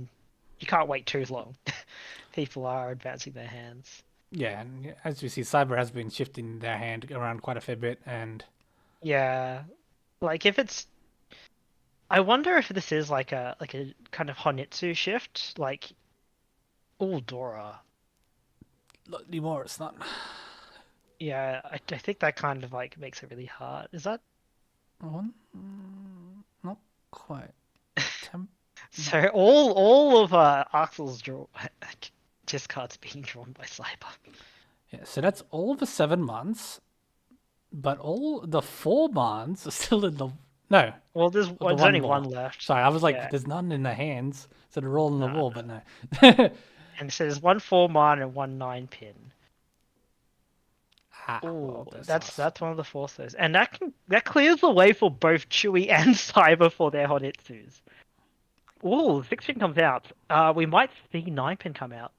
you can't wait too long. People are advancing their hands. Yeah, and as we see, Cyber has been shifting their hand around quite a fair bit, and yeah, like if it's, I wonder if this is like a kind of Honitsu shift, like, oh Dora. Not anymore. It's not. Yeah, I think that kind of like makes it really hard. Is that one? Not quite. So all of Axel's discards being drawn by Cyber. Yeah, so that's all the 7 months, but all the 4 months are still in the no. Well, there's only one left. Sorry, I was like, there's none in the hands, so they're all in the wall, but no. And so there's 1 4-man and 1 9-pin. Well, that's one of the forces, and that clears the way for both Chewy and Cyber for their Honitsus. Ooh, 6-pin comes out. We might see 9-pin come out.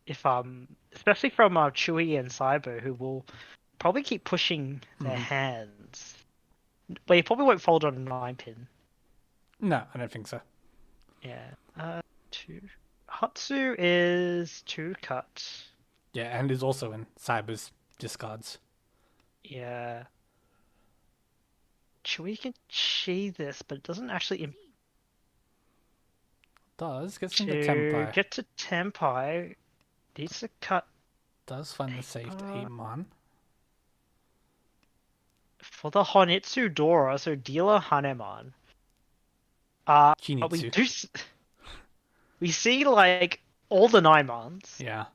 If especially from Chewy and Cyber, who will probably keep pushing their hands. But you probably won't fold on a 9-pin. No, I don't think so. Yeah. 2. Hatsu is 2 cut. Yeah, and is also in Cyber's discards. Yeah. Chewy can chi this, but it doesn't actually. Does gets into Tenpai. Get to Tenpai, needs to cut. Does find the safe to 8-man. For the Honitsu Dora, so dealer Haneman. Kinitsu. We see like all the 9-mans. Yeah.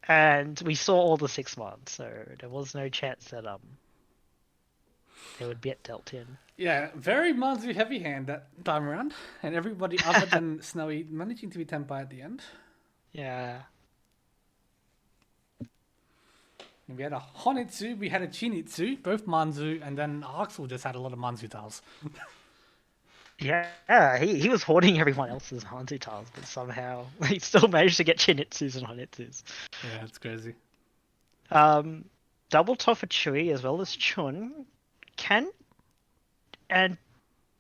And we saw all the 6-mans, so there was no chance that they would get dealt in. Yeah, very Manzu heavy hand that time around, and everybody other than Snowy managing to be Tenpai at the end. Yeah. And we had a Honitsu, we had a Chinitsu, both Manzu, and then Axel just had a lot of Manzu tiles. Yeah, he was hoarding everyone else's Hanzu tiles, but somehow he still managed to get Chinitsus and Honitsus. Yeah, it's crazy. Double top for Chui as well as Chun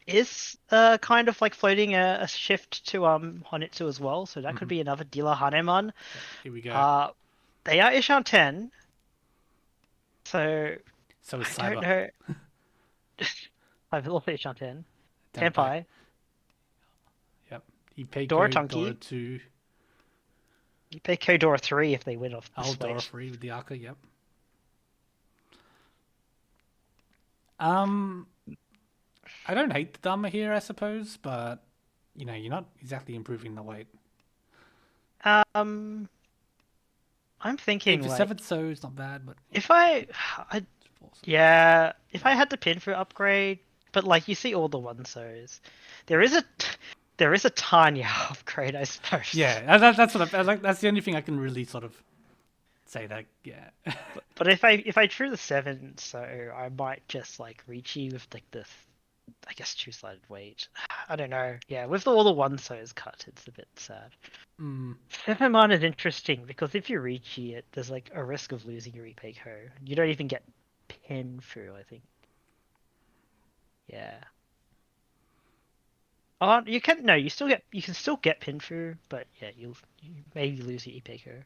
is kind of like floating a shift to Honitsu as well, so that could be another dealer Haneman. Here we go. They are Ishan 10, so is I Cyber. don't know. I've also Ishan 10. Tenpai. Yep. Ipeiko, Dora Tunky. Dora 2. Ipeiko Dora 3 if they win off this Dora weight. 3 with the Aka, yep. I don't hate the Dharma here, I suppose, but you're not exactly improving the weight. I'm 8 thinking for like 7, so it's not bad, but if I yeah, if I had the pin for upgrade, but like you see all the one so's, there is a there is a Tanya upgrade, I suppose. yeah, that's what I like. That's the only thing I can really sort of say that. Yeah, But if I drew the 7, so I might just like reach you with like the I guess two-sided weight. I don't know. Yeah, with all the one so's cut, it's a bit sad. mm, 7 mana is interesting because if you reach it, there's like a risk of losing your Repeko. You don't even get pin through, I think. Yeah. Oh, you can no, you can still get pin through, but yeah, you maybe lose your Ipeko.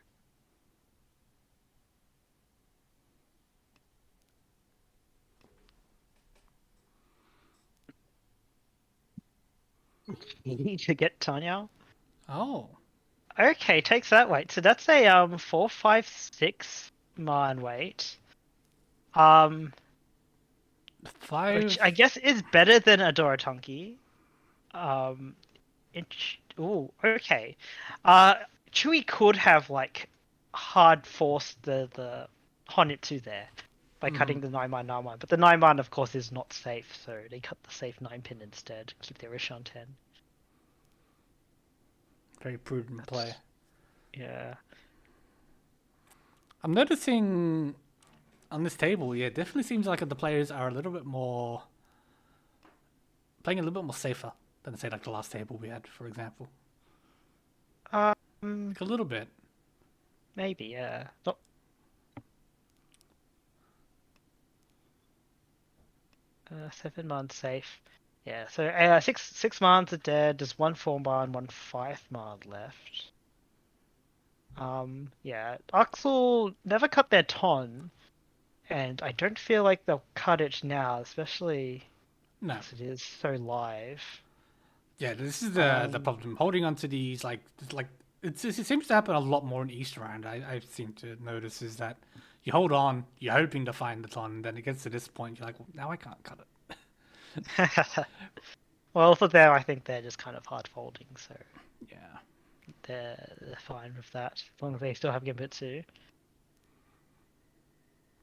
You need to get Tanya. oh, Okay, takes that weight. So that's a 4, 5, 6 man weight. Which 5. I guess is better than a Dorotonki. Um, ooh, okay. Uh, Chewie could have like hard forced the Honitsu there by cutting the 9-9, but the 9-9 of course is not safe, so they cut the safe 9-pin instead. Keep their Ishan 10. Very prudent play. Yeah. I'm noticing on this table, yeah, it definitely seems like the players are a little bit more playing a little bit more safer than say like the last table we had, for example. Like a little bit. Maybe, yeah. Not... 7 months safe. Yeah, so six mans are dead. There's 1 4-man, 1 5-man left. Yeah, Axel never cut their ton, and I don't feel like they'll cut it now, especially No. as it is so live. Yeah, this is the problem. Holding on to these it seems to happen a lot more in East round. I seem to notice is that you hold on, you're hoping to find the ton, and then it gets to this point, you're like, well, now I can't cut it. Well, for them, I think they're just kind of hard folding, so Yeah. they're fine with that as long as they still have Gambitsu.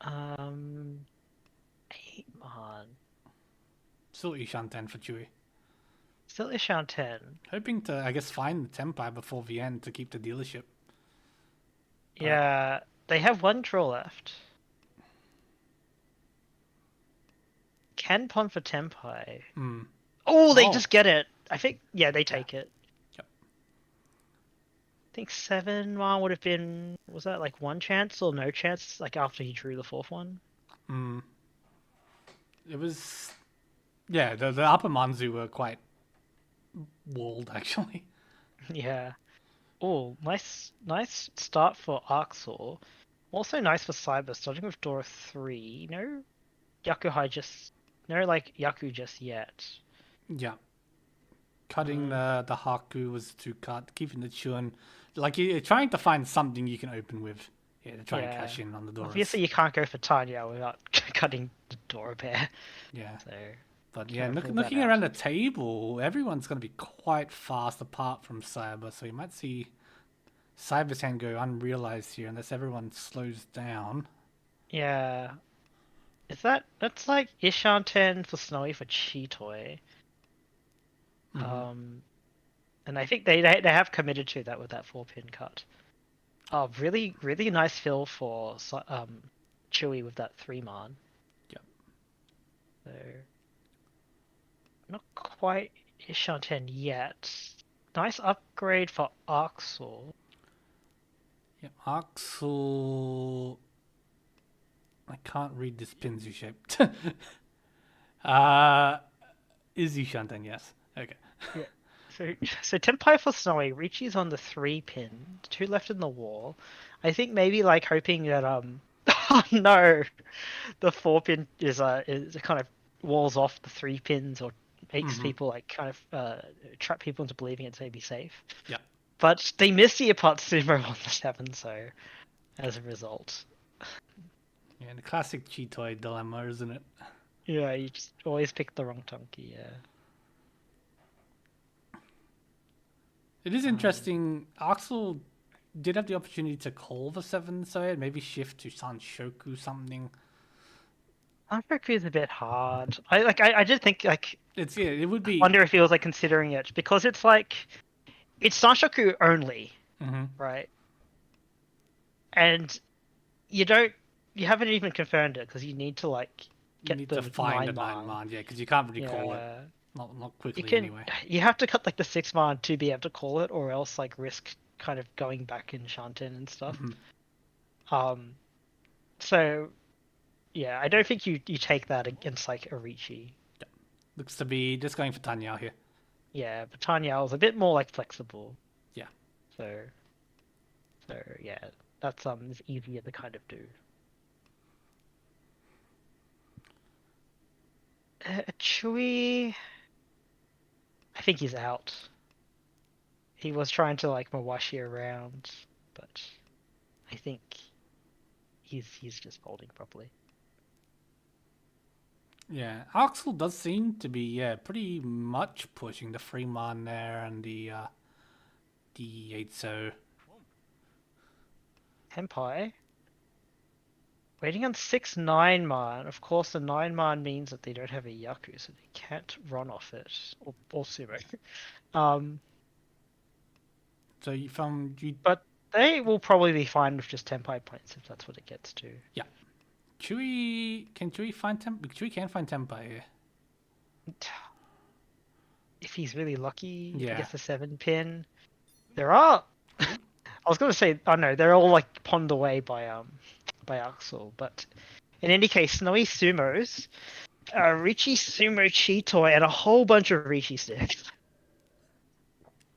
8-man. Still Ishan 10 for Chewy. Still Ishan 10. Hoping to, I guess, find the Tempai before the end to keep the dealership. Yeah, they have 1 draw left. Can pawn for Tempai. Oh, they just get it. I think, yeah, they take it. Yep. I think 7-man would have been, was that like 1 chance or no chance, like after he drew the 4th one? It was, yeah, the upper Manzu were quite walled, actually. Yeah. Oh, nice start for Arxor. Also nice for Cyber, starting with Dora 3. No Yaku just yet. Yeah. Cutting the Haku was to cut, keeping the Chun. Like, you're trying to find something you can open with. Yeah, to try and cash in on the Doras. Obviously, you can't go for Tanya without cutting the Dora Bear. Yeah. So, but yeah, looking around the table, everyone's going to be quite fast apart from Cyber. So you might see Cyber's hand go unrealized here unless everyone slows down. Yeah. That's like Ishan 10 for Snowy for Cheetoy. And I think they have committed to that with that 4-pin cut. Oh, really nice fill for Chewy with that 3-man. Yep. So not quite Ishan 10 yet. Nice upgrade for Axel. Yeah, Axel. I can't read this Pinzu shape. Is Ishan 10? Yes. Okay. Yeah. So Tempai for Snowy, Richi's on the 3-pin, 2 left in the wall. I think maybe like hoping that oh no, the 4-pin is kind of walls off the 3 pins or makes people like kind of trap people into believing it's maybe safe. Yeah. But they miss the Apatsumo on the 7, so as a result. Yeah, the classic Cheetoy dilemma, isn't it? Yeah, you just always pick the wrong donkey. Yeah. It is interesting. Axel did have the opportunity to call the 7, so maybe shift to Sanshoku something. Anfracku is a bit hard. I did think like It would be. wonder if he was like considering it because it's like it's Sanshoku only, Mhm. right? And you haven't even confirmed it because you need to like You get need the to find a 9 9 man, yeah, because you can't really call it. Yeah. Not quickly You can anyway. you have to cut like the 6 man to be able to call it, or else like risk kind of going back in Shanten and stuff. Mhm. So yeah, I don't think you take that against like Arichi. Looks to be just going for Tanya here. Yeah, but Tanya was a bit more like flexible. Yeah. So yeah, that's is easier to kind of do. Chewie, I think he's out. He was trying to like Mawashi around, but I think he's just folding properly. Yeah, Axel does seem to be pretty much pushing the 3 man there and the 8 so. Tenpai. Waiting on 6-9 man. Of course, the 9 man means that they don't have a Yaku, so they can't run off it. Or Sumo. So you found you But they will probably be fine with just Tenpai points if that's what it gets to. Chewie can Chewie find Chewie can find Tempai here. If he's really lucky, if he Yeah. gets the 7 pin. There are. I was gonna say, oh no, they're all like ponned away by Axel. But in any case, Snowy Sumos, Richie Sumo Cheetoy, and a whole bunch of Richie sticks.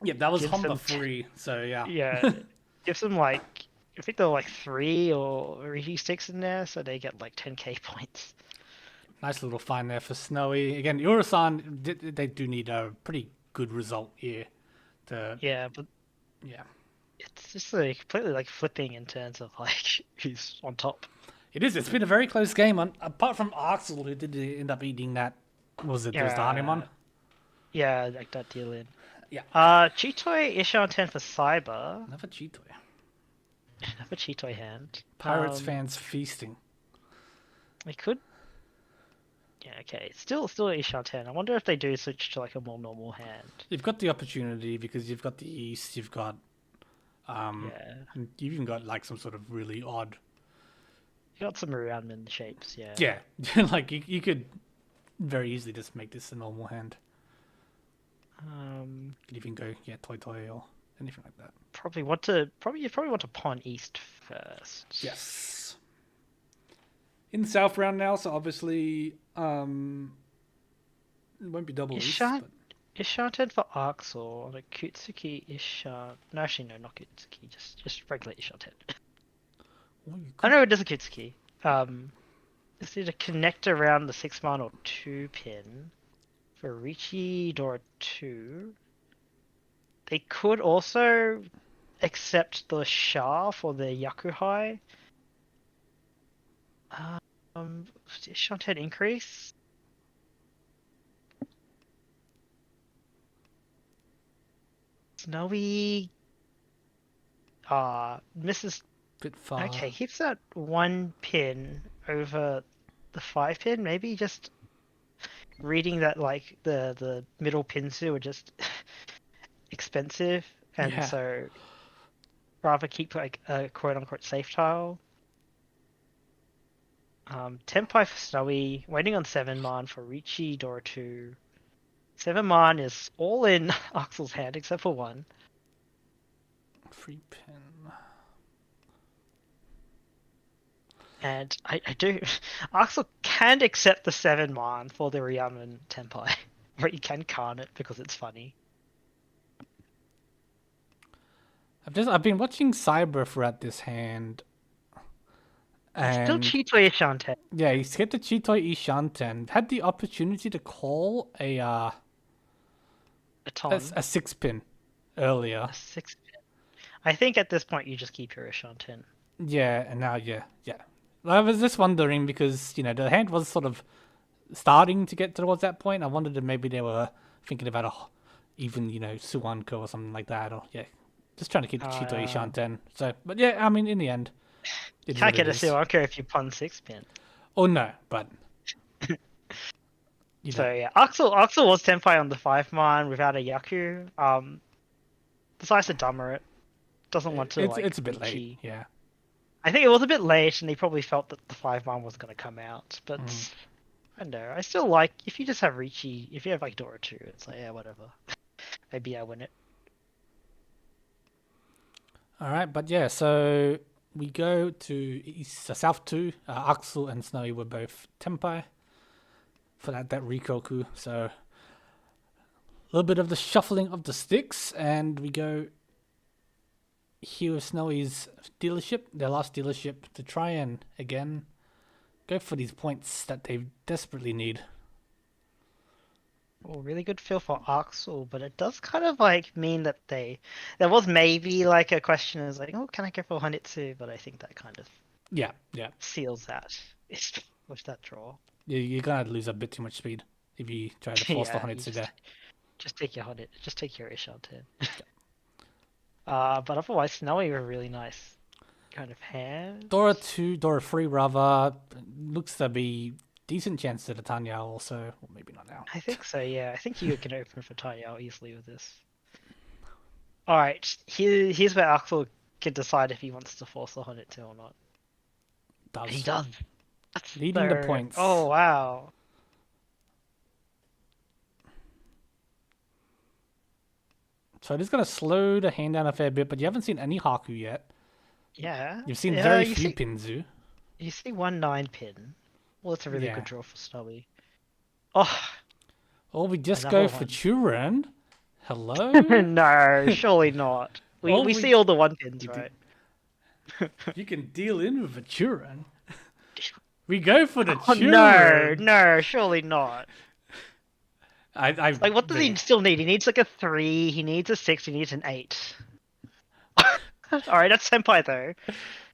Yeah, that was Gives Honda them 3, so yeah. Yeah, gives them like I think there are like 3 or Richie sticks in there, so they get like 10k points. Nice little find there for Snowy. Again, Urasan, they do need a pretty good result here. Yeah, but Yeah. it's just like completely like flipping in terms of like who's on top. It is. It's been a very close game. Apart from Axel, who did end up eating that. It was the Hanuman? Yeah, like that deal in. Yeah. Cheetoy Ishan 10 for Cyber. Another Cheetoy. Another Cheetoy hand. Pirates fans feasting. We could. Yeah, okay. Still Ishan 10. I wonder if they do switch to like a more normal hand. You've got the opportunity because you've got the East, you've got Yeah. you've even got like some sort of really odd. You got some Ruanman shapes, yeah. Yeah. Like you could very easily just make this a normal hand. You could even go Toy or anything like that. You probably want to pawn east first. Yes. In the south round now, so obviously it won't be double east. But... Ishan 10 for Axel on a Kutsuki Ishan. No, actually no, not Kutsuki, just regular Ishan 10. I know it is a Kutsuki. Just need to connect around the 6 man or 2 pin for Richi Dora 2. They could also accept the Sha for the Yakuhai. Ishan 10 increase. Snowy misses. Bit far. Okay, hits that 1 pin over the 5 pin. Maybe just reading that like the middle pins are just expensive, and so rather keep like a quote unquote safe tile. Tenpai for Snowy, waiting on 7 man for Richi Dora 2. 7 man is all in Axel's hand except for 1. 3 pin. And I do. Axel can accept the 7 man for the Ryaman Tenpai, or he can can't it because it's funny. I've been watching Cyber throughout this hand. And Still Cheetoy Ishanten. Yeah, he's hit the Cheetoy Ishanten. Had the opportunity to call a 6 pin earlier. A 6 pin. I think at this point you just keep your Ishanten. Yeah, and now yeah. I was just wondering because the hand was sort of starting to get towards that point. I wondered if maybe they were thinking about even Suwanko or something like that, or just trying to keep Chito Ishan 10. So, but yeah, I mean, in the end, it's Can't what get it a is. Siwaka if you pun 6-pin. Oh no, but So yeah, Axel was Tenpai on the 5-man without a Yaku. Decides to dumber it. Doesn't want to it's a bit late. Richie. Yeah. I think it was a bit late, and he probably felt that the 5-man was going to come out. But I don't know. I still like if you just have Richie. If you have like Dora 2, it's like, yeah, whatever. Maybe I win it. All right, but yeah, so we go to South 2. Axel and Snowy were both Tenpai for that Rikoku. So a little bit of the shuffling of the sticks, and we go here with Snowy's dealership, their last dealership, to try and again go for these points that they desperately need. Well, really good feel for Axel, but it does kind of like mean that there was maybe like a question is like, oh, can I go for Hanitsu? But I think that kind of Yeah. seals that with that draw. You're gonna lose a bit too much speed if you try to force the Yeah, Hanitsu there. Just take your Hanit, just take your Ishan 10. But otherwise, Snowy were really nice kind of hand. Dora 2, Dora 3 rather, looks to be decent chance to the Tanya also. Well, maybe not now. I think so, yeah. I think you can open for Tanya easily with this. Alright, here's where Axel can decide if he wants to force the Hanit or not. He does. That's Leading the points. Oh, wow. So it is going to slow the hand down a fair bit, but you haven't seen any Haku yet. Yeah. You've seen very few Pinzu. You see 1-9 pin. Well, it's a really Yeah. good draw for Snowy. Oh, Or we just Another go for one. Churen. Hello? no, surely not. Well, we see all the 1 pins, we do- right? You can deal in with a Churen. We go for the Oh, Churen. no, surely not. I Like, what does he still need? He needs like a 3, he needs a 6, he needs an 8. Alright, that's Senpai though.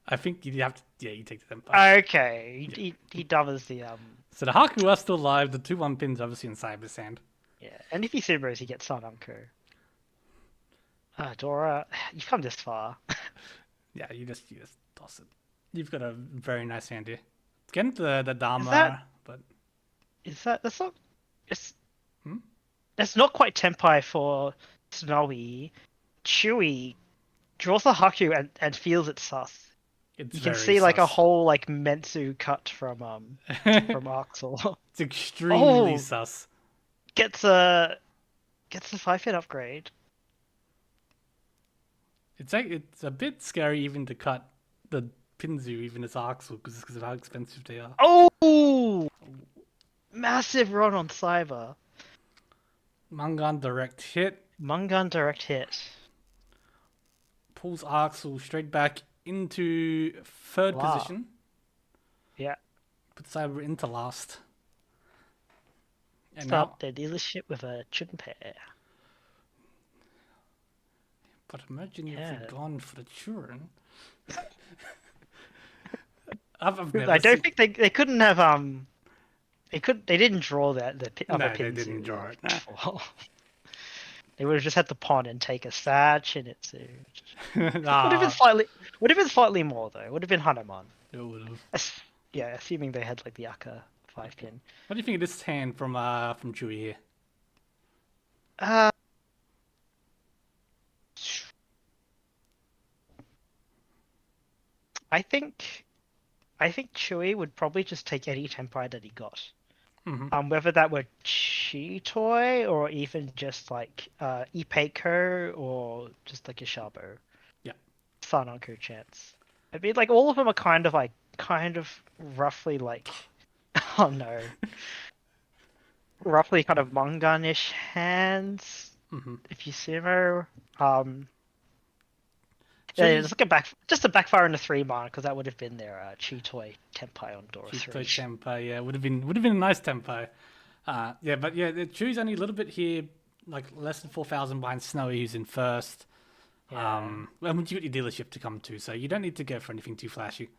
I think you have to. Yeah, you take the Senpai. Okay, he doubles the So the Haku are still alive. The 2-1 pins obviously in Cyber's hand. yeah, and if he Subarus, he gets Sananko. Dora, you've come this far. Yeah, you just toss it. You've got a very nice hand here. It's getting the Dharma, that- but That's not that's not quite Tenpai for Snowy. Chewy draws a Haku and feels it sus. it's You can very see like a sus. whole like Mentsu cut from Axel. It's extremely Oh. sus. gets a 5-hit upgrade. It's a bit scary even to cut the Pinzu even as Axel because of how expensive they are. Oh, massive run on Cyber. Mangan direct hit Mungan direct hit. pulls Axel straight back into third Wow. position. Yeah. Puts Cyber into last. And Start now, their dealership with a Chunpei. but imagine if Yeah. we'd gone for the Churin. I've never I don't seen... think they couldn't have they didn't draw the other No, pins. they didn't draw it. Nah. before. They would have just had to pawn and take a Sach and it's would have Ah, been slightly more though. Would have been Hanuman. it would've. Yeah, assuming they had like the Aka 5-pin. What do you think of this hand from Chewy here? I think Chewy would probably just take any Tenpai that he got. Mhm. Whether that were Chitoi or even just like Ipeiko or just like a Shabo. Yeah. Sananko chance. I mean, like all of them are kind of roughly like, oh no, roughly kind of Mungan-ish hands. Mhm. If you sumo, yeah, just a backfire in the 3-man because that would have been their Chitoi Tenpai on Dora 3. Chitoi Senpai, yeah, would have been a nice tempo. Yeah, but yeah, the Chew's only a little bit here, like less than 4,000 behind Snowy, who's in first. Yeah. And you got your dealership to come to, so you don't need to go for anything too flashy.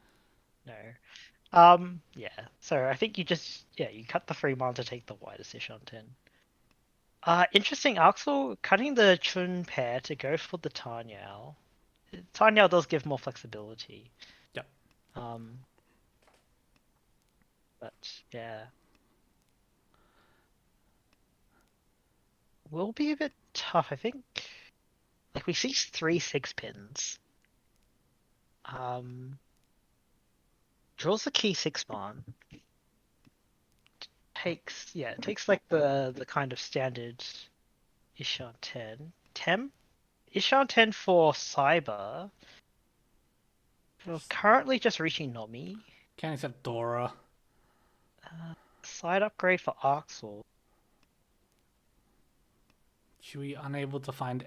No. Yeah. So I think you cut the 3 mana to take the widest Ishan 10. Interesting, Axel cutting the Chun pair to go for the Tarniao. Tarniao does give more flexibility. Yep. Um, but yeah, will be a bit tough. I think. Like we see 3 6 pins. Um, draws the key 6 man. Takes like the kind of standard Ishan 10. Ishan 10 for Cyber. We're currently just reaching Nomi. Can't accept Dora. Side upgrade for Arxel. Chewie unable to find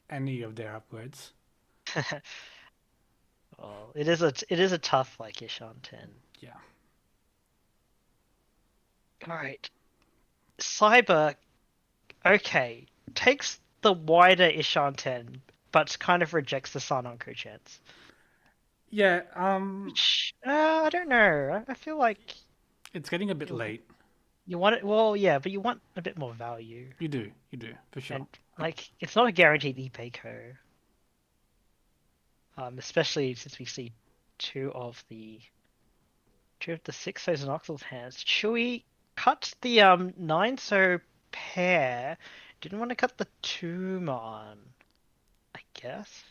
any of their upgrades. Well, it is a tough like Ishan 10. Yeah. Alright. Cyber, okay, takes the wider Ishan 10, but kind of rejects the Sun Onko chance. Yeah, Which, I don't know. I feel like it's getting a bit late. you want it, well, yeah, but you want a bit more value. You do, for sure. And, like, it's not a guaranteed ePayco. Especially since we see two of the 6 Thousand Oxal's hands. Chewie cut the 9 so pair. Didn't want to cut the 2-man, I guess.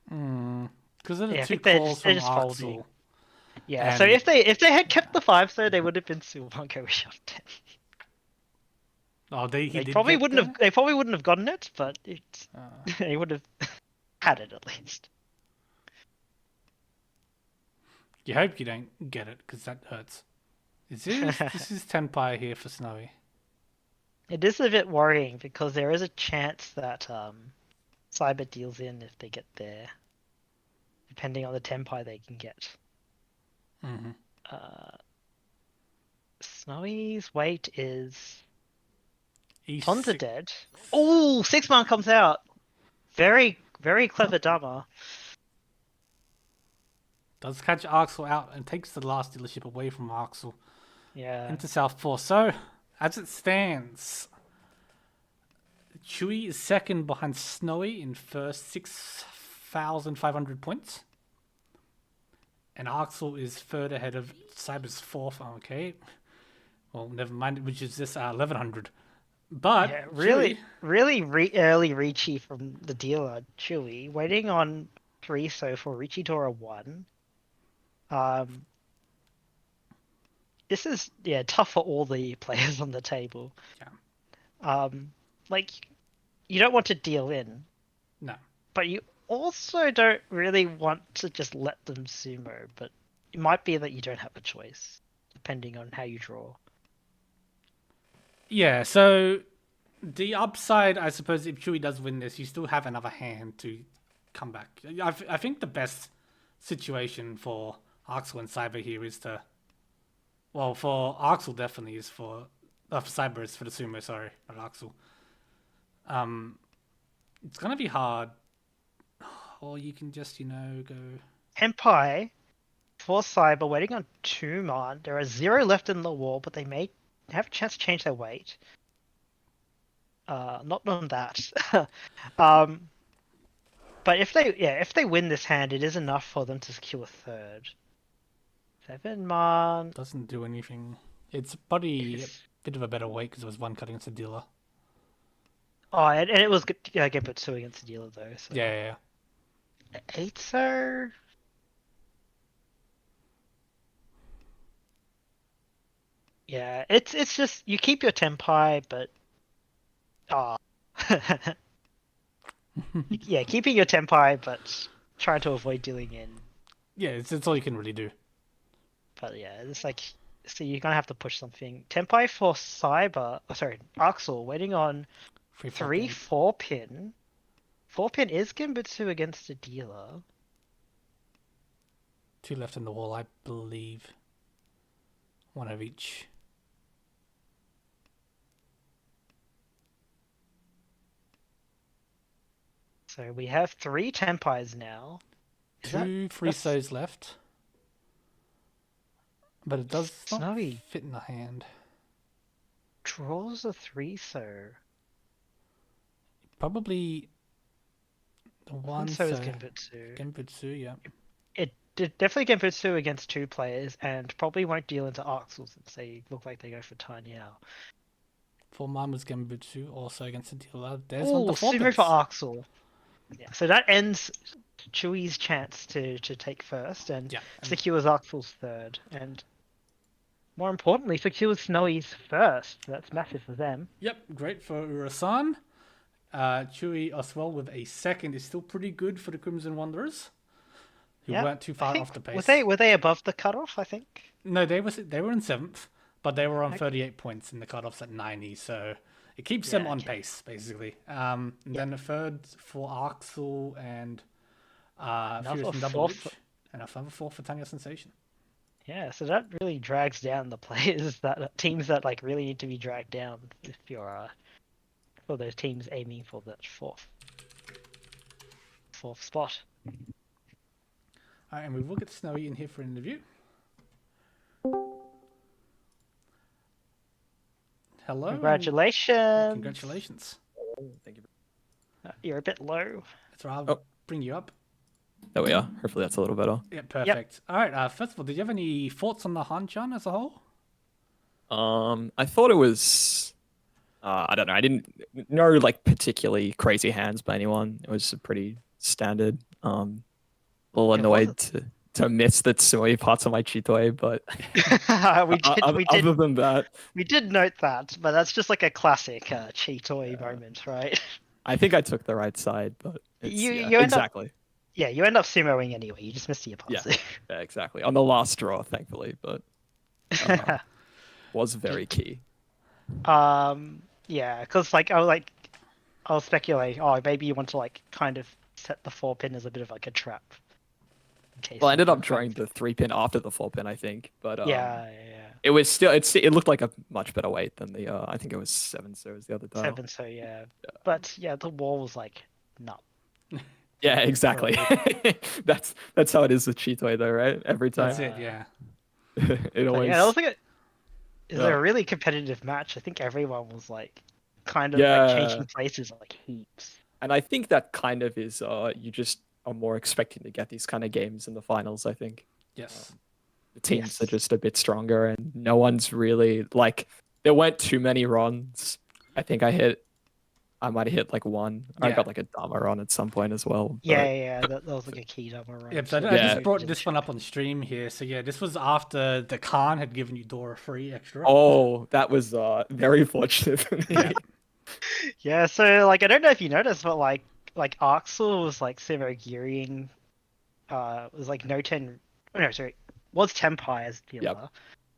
Because of the Yeah, I two think they're calls just, they're from just folding. Axel. Yeah, so And- if they had kept the 5 though, they would have been Silvanko Ishan 10. Oh, he They did probably get wouldn't there? have. They probably wouldn't have gotten it, but it's they would have had it at least. You hope you don't get it, because that hurts. This is Tenpai here for Snowy. It is a bit worrying because there is a chance that Cyber deals in if they get there, depending on the tempi they can get. Mm-hmm. Snowy's weight is He's Ponza dead. Oh, 6-man comes out. Very, very clever Dama. does catch Axel out and takes the last dealership away from Axel Yeah. into South 4. So, as it stands, Chewie is second behind Snowy in first, 6,500 points. And Axel is third ahead of Cyber's fourth. Okay. Well, never mind, which is just 1,100. But Yeah, Chewie, really early Ricci from the dealer, Chewy, waiting on 3 so for Ricci Dora 1. This is tough for all the players on the table. Yeah. Like you don't want to deal in, No. but you also don't really want to just let them sumo, but it might be that you don't have a choice, depending on how you draw. Yeah, so the upside, I suppose, if Chewie does win this, you still have another hand to come back. I think the best situation for Axel and Cyber here is to... Well, for Axel definitely is for Cyber is for the sumo, sorry, not Axel. It's going to be hard. Or you can just, go... Tempai for Cyber waiting on 2-man. There are 0 left in the wall, but they may have a chance to change their weight. Not on that. But if they win this hand, it is enough for them to secure a third. 7-man. Doesn't do anything. It's probably a bit of a better weight because it was one cut against the dealer. Oh, and it was game put 2 against the dealer though. So. Yeah. 8 so. Yeah, it's just you keep your tempai, but yeah, keeping your tempai, but trying to avoid dealing in. Yeah, it's all you can really do. But yeah, it's like so you're gonna have to push something. Tempai for Cyber, Axel waiting on 3/4 pin. 4 pin is Genbutsu against the dealer. 2 left in the wall, I believe. 1 of each. So we have 3 Tempais now. 2 free so's left. But it does not Snowy fit in the hand. draws a 3, so Probably the one, so is so Genbutsu. Genbutsu, yeah. It did definitely Genbutsu against 2 players, and probably won't deal into Arxel since they look like they go for Tanyao. For mine was Genbutsu, also against the dealer. There's one Oh, of the 4 Sumo pins. for Arxel. Yeah, so that ends Chewy's chance to take first, and Yeah. secures Arxel's third, and more importantly, secures Snowy's first. So that's massive for them. Yep, great for Urasan. Chewy as well with a second is still pretty good for the Crimson Wanderers, who Yeah, weren't too I far think- off the pace. Were they above the cutoff? I think. No, they were in 7th, but they were on Okay. 38 points and the cutoff's at 90, so it keeps them Yeah, on okay. pace basically. And then a third for Arxel and Furious and Double fourth. H, and a further 4 for Tanya Sensation. Yeah, so that really drags down the players that teams that like really need to be dragged down if you're for those teams aiming for that fourth spot. Alright, and we will get Snowy in here for an interview. Hello. and Congratulations. Congratulations. Thank you. You're a bit low. That's right. I'll Oh. bring you up. There we are. Hopefully that's a little better. Yeah, perfect. All right. First of all, did you have any thoughts on the Hanchan as a whole? I thought it was. I don't know. I didn't know like particularly crazy hands by anyone. It was a pretty standard. A little It annoyed wasn't- to miss the Tsui parts of my Chitoe, but other than that, we did note that, but that's just like a classic cheatoy moment, right? I think I took the right side. But it's, You- yeah, you end up- exactly. Yeah, you end up sumoing anyway. You just missed your Yeah. pass. Yeah, exactly. On the last draw, thankfully, but was very key. Yeah, because like I was speculating. Oh, maybe you want to like kind of set the 4-pin as a bit of like a trap. In case Well, I you ended up can drawing the 3-pin after the 4-pin, I think. But Yeah. it was still it looked like a much better weight than the I think it was 7 so it was the other dial. 7, so yeah. But yeah, the wall was like nut. Yeah, exactly. that's how it is with Cheatoy though, right? Every time. That's it. Yeah. It But always yeah, that was like it was Yeah. a really competitive match. I think everyone was like kind of Yeah. like changing places like heaps. and I think that kind of is you just are more expecting to get these kind of games in the finals, I think. Yes. The teams are Yes. just a bit stronger and no one's really like there weren't too many runs. I think I might have hit like one. I Yeah. got like a Dama run at some point as well. Yeah, that was like a key double run. Yeah, so I Yeah. just brought this one up on stream here. So yeah, this was after the Khan had given you Dora free extra. Oh, that was very fortunate for me. Yeah. Yeah, so like I don't know if you noticed, but like Arxel was like sumo gearing, was like no 10. Oh, no, sorry, was Tempai as dealer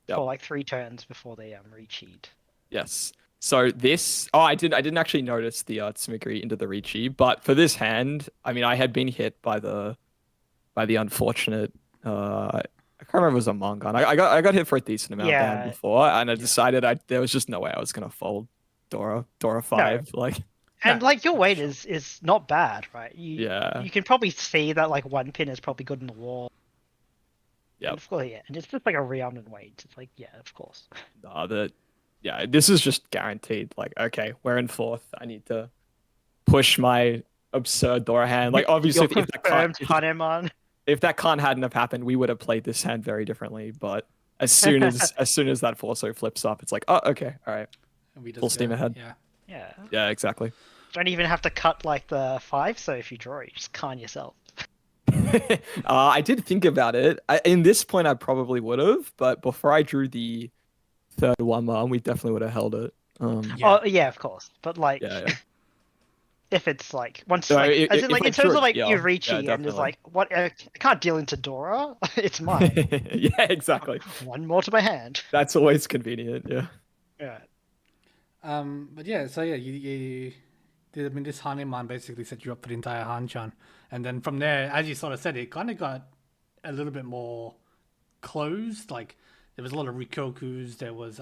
Yep. for like 3 turns before they re-cheat. Yes. So this, I didn't actually notice the Tsumikiri into the Richi, but for this hand, I mean, I had been hit by the unfortunate. I can't remember if it was a Mongon. I got hit for a decent amount of Yeah. hand before, and I decided there was just no way I was gonna fold Dora 5. Like, And No, like your weight is not bad, right? Yeah. You can probably see that like 1 pin is probably good in the wall. Yep. And of course, yeah, and it's just like a Rhiannon weight. It's like, yeah, of course. this is just guaranteed. Like, okay, we're in 4th. I need to push my absurd Dora hand. Like, obviously, Your if that confirmed Hanemon. if that can't hadn't have happened, we would have played this hand very differently. But as soon as that Forso flips up, it's like, oh, okay, all right, And we just full steam go, ahead. Yeah. Yeah. Yeah, exactly. Don't even have to cut like the 5, so if you draw, you just can yourself. I did think about it. In this point, I probably would have, but before I drew the 3rd one, we definitely would have held it. Yeah. Oh yeah, of course. But like, Yeah. if it's like once, No, like, as in if like I in terms drew of it, like yeah, you reach yeah, and definitely. there's like, what I can't deal into Dora. It's mine. Yeah, exactly. One more to my hand. That's always convenient. Yeah. Yeah. But yeah, so yeah, you I mean, this Hanuman basically set you up for the entire Hanchan, and then from there, as you sort of said, it kind of got a little bit more closed. Like there was a lot of Rikokus. There was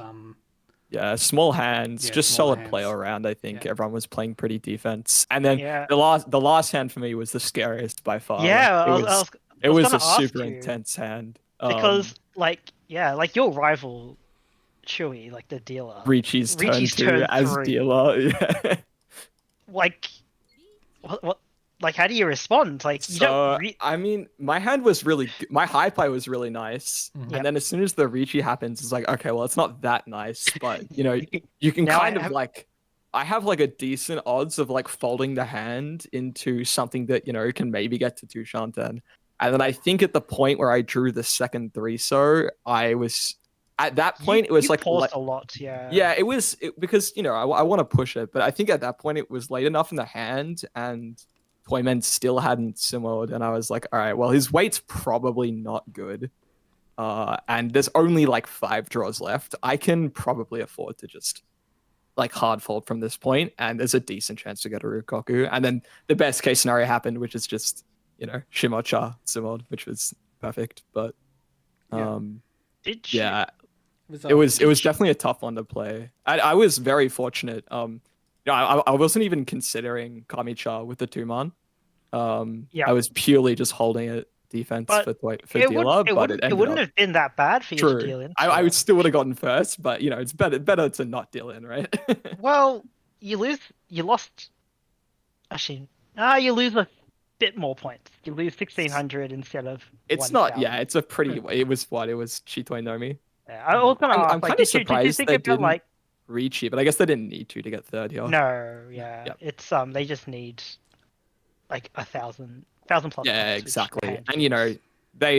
Yeah, small hands, Yeah, just small solid play hands. around. I think Yeah. everyone was playing pretty defense, and then Yeah. the last hand for me was the scariest by far. Yeah, Like, I was it was gonna a ask super you, intense hand. because like your rival Chewy, like the dealer. Richi's Richi's turn 2 turn as 3. dealer. Yeah. Like what like how do you respond? Like you So don't I mean, my hand was really good. My high play was really nice, Mhm. Yep. and then as soon as the Richi happens, it's like, okay, well, it's not that nice, but you can Now I kind of have- like. I have like a decent odds of like folding the hand into something that can maybe get to 2 Shanten. And then I think at the point where I drew the second 3 I was at that point it was you like paused a lot, yeah. yeah, because I want to push it, but I think at that point it was late enough in the hand, and Toyman still hadn't simmered, and I was like, all right, well, his weight's probably not good, and there's only like 5 draws left. I can probably afford to just like hard fold from this point, and there's a decent chance to get a Rukoku, and then the best case scenario happened, which is just Shimocha simmered, which was perfect, but Did you, yeah. It was definitely a tough one to play. I was very fortunate. I wasn't even considering Kamicha with the 2-man. Yeah. I was purely just holding it defense But for dealer, but it ended wouldn't up have been that bad for you true. to deal in. I would still would have gotten first, but it's better to not deal in, right? Well, you lost. Actually, you lose a bit more points. You lose 1,600 instead of. It's not. 1,000. Yeah, it's a pretty. It was what? It was Chitoi Nomi. Yeah, I was gonna ask, I'm like, kind of did you surprised think they about didn't like? reach it, but I guess they didn't need to get third here. No, yeah, Yep. it's they just need like 1,000 plus. Yeah, points, which exactly. hand And deals.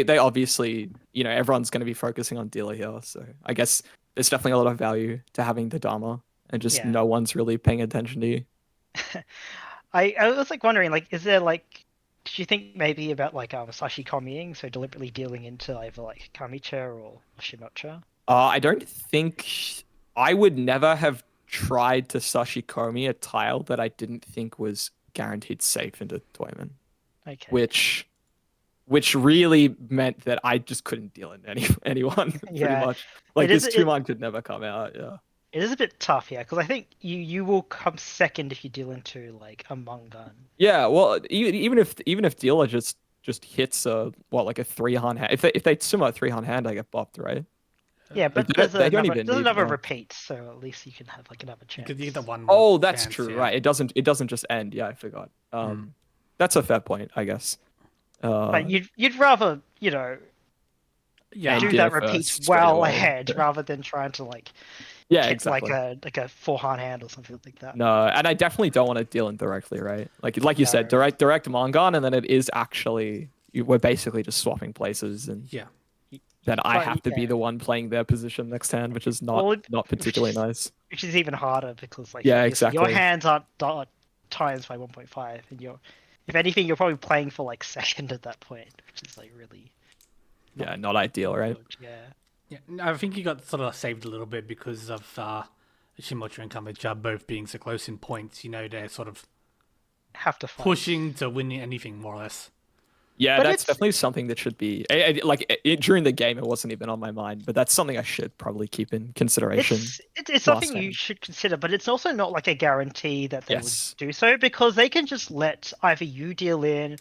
they obviously, everyone's going to be focusing on dealer here, so I guess there's definitely a lot of value to having the Dharma, and just Yeah. no one's really paying attention to you. I was like wondering, like, is there like, did you think maybe about like Sashi Komiing, so deliberately dealing into either like Kamicha or Shimocha? I don't think I would never have tried to Sashikomi a tile that I didn't think was guaranteed safe into Toyman, Okay. which really meant that I just couldn't deal in anyone pretty Yeah. much. Like It is- this 2-man could never come out. Yeah. It is a bit tough, yeah, because I think you will come second if you deal into like a Mungan. Yeah, well, even if dealer just hits like a 3-hand hand, if they simmer a 3-hand hand, I get bopped, right? Yeah, but they don't even there's need another that. repeat, so at least you can have like another chance. Because you get the one. Oh, that's chance, true, yeah. right? It doesn't just end. Yeah, I forgot. That's a fair point, I guess. But you'd rather Yeah. do deal that repeat first straight well away. ahead rather than trying to like Yeah, hit exactly. like a 4-hand hand or something like that. No, and I definitely don't want to deal in directly, right? Like you said, No. direct Mongon, and then it is actually we're basically just swapping places, and Yeah. then I But, have to be yeah. the one playing their position next hand, which is not Well, not particularly nice. Which is even harder because like Yeah, obviously your exactly. hands aren't times by 1.5, and if anything you're probably playing for like second at that point, which is like really Yeah, not ideal, right? good. Yeah. Yeah, no, I think you got sort of saved a little bit because of Shimocha and Kamicha both being so close in points. They're sort of Have to fight. pushing to win anything more or less. Yeah, But that's it's- definitely something that should be during the game. It wasn't even on my mind, but that's something I should probably keep in consideration. It's something you hand. should consider, but it's also not like a guarantee that they Yes. would do so because they can just let either you deal in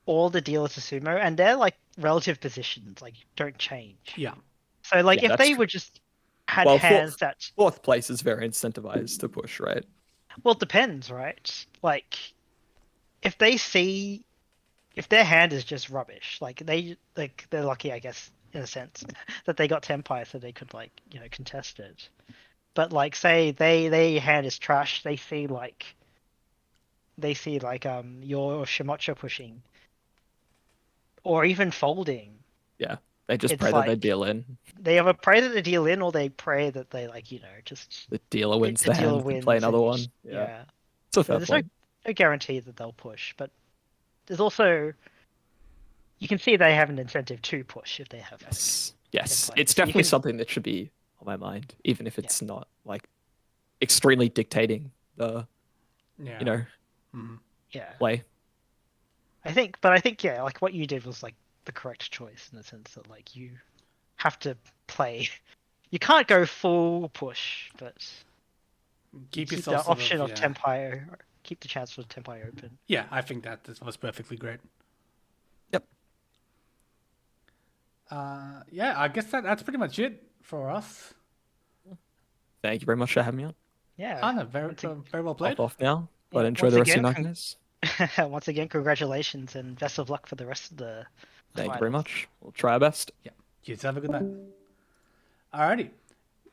or the dealer to sumo, and they're like relative positions, like don't change. Yeah. So like Yeah, if that's they true. were just had Well, hands that Fourth place is very incentivized to push, right? well, it depends, right? Like if they see if their hand is just rubbish, they're lucky, I guess, in a sense, that they got Tenpai so they could contest it. But like say they hand is trash, they see your Shimocha pushing. Or even folding. Yeah, they just It's pray that they like- deal in. They either pray that they deal in or they pray that they just The dealer wins the the dealer hand, wins play another and one. just- Yeah, it's a fair There's point. no guarantee that they'll push, but there's also you can see they have an incentive to push if they have Yes, play. it's So you definitely can- something that should be on my mind, even if it's not like extremely dictating the Yeah. yeah. play. I think yeah, like what you did was like the correct choice in the sense that like you have to play. You can't go full push, but Keep keep yourself the option of yeah. Tenpai, keep the chance for Tenpai open. Yeah, I think that was perfectly great. Yep. Yeah, I guess that's pretty much it for us. Thank you very much for having me on. Yeah. Anna, very once ag- very well played. Hop off now, but Yeah, enjoy once the rest of again, your con- nightmares. Once again, congratulations and best of luck for the rest of the Thank you very finals. much. We'll try our best. Yeah, cheers. Have a good night. Alrighty.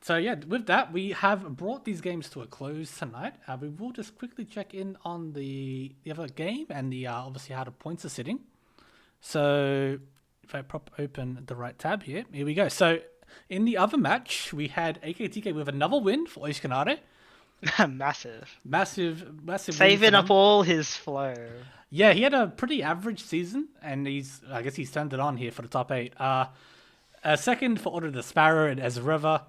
So yeah, with that, we have brought these games to a close tonight. We will just quickly check in on the other game and the obviously how the points are sitting. So if I prop open the right tab here we go. So in the other match, we had AKTK with another win for Oiskanare. Massive. Massive win for Saving up them. all his flow. Yeah, he had a pretty average season, and I guess he's turned it on here for the top 8. A second for Order the Sparrow and Ezra River,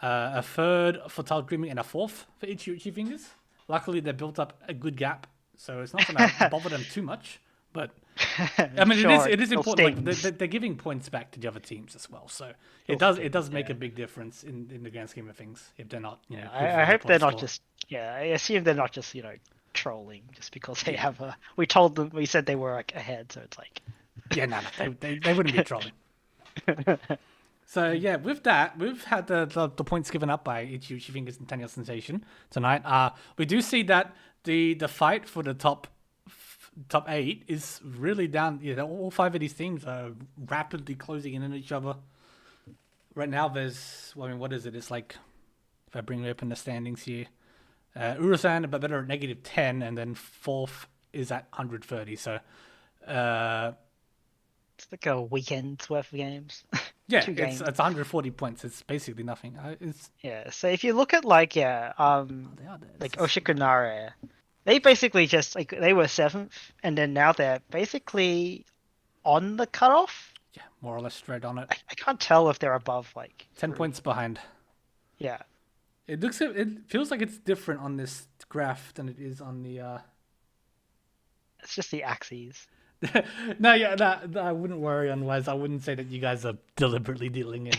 a third for Tiled Dreaming, and a fourth for Itchy Fingers. Luckily, they built up a good gap, so it's not going to bother them too much. But I mean, Sure, it is still important. Like stings. they're giving points back to the other teams as well, so it does make a big difference in the grand scheme of things if they're not. You know, I hope they're top not score. just. Yeah, I assume they're not just trolling just because they have a. We said they were like ahead, so it's like. Yeah, no, they wouldn't be trolling. So yeah, with that, we've had the points given up by Itchy Fingers and Tanya Sensation tonight. We do see that the fight for the top 8 is really down. You know, all 5 of these teams are rapidly closing in on each other. Right now, what is it? It's like, if I bring open the standings here, Urasan but better at -10, and then 4th is at 130. So, It's like a weekend's worth of games. yeah, Two games. it's 140 points. It's basically nothing. It's Yeah, so if you look at like they are there. like Oshikunare, they basically just like they were 7th, and then now they're basically on the cutoff. Yeah, more or less straight on it. I can't tell if they're above like 10 3. points behind. Yeah, It feels like it's different on this graph than it is on the. it's just the axes. No, yeah, I wouldn't worry. Otherwise, I wouldn't say that you guys are deliberately dealing in.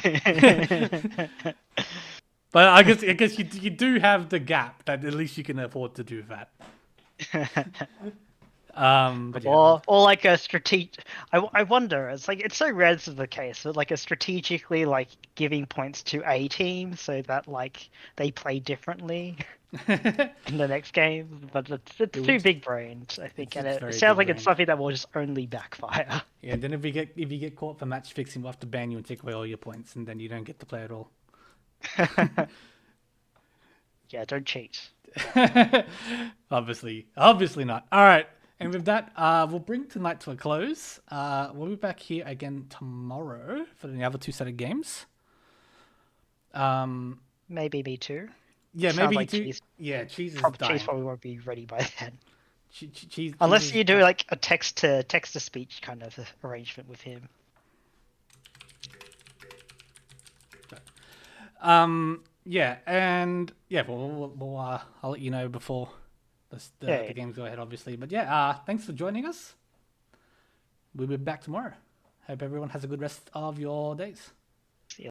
But I guess you do have the gap that at least you can afford to do that. But yeah, Or like a strategic. I wonder. It's like it's so rare this is the case, but like a strategically like giving points to a team so that like they play differently in the next game. But it's too big brained, I think, and it's it very sounds like big-brained. it's something that will just only backfire. yeah. Then if you get caught for match fixing, we'll have to ban you and take away all your points, and then you don't get to play at all. Yeah, don't cheat. Obviously not. All right. And with that, we'll bring tonight to a close. We'll be back here again tomorrow for the other 2 set of games. Maybe me too. Yeah, Sounds maybe like you do. Cheese. Yeah, Cheese is Cheese dying. probably won't be ready by then. Cheese Unless is you do dying. like a text to speech kind of arrangement with him. Yeah, and yeah, I'll let you know before the games go ahead, obviously. But yeah, thanks for joining us. We'll be back tomorrow. Hope everyone has a good rest of your days.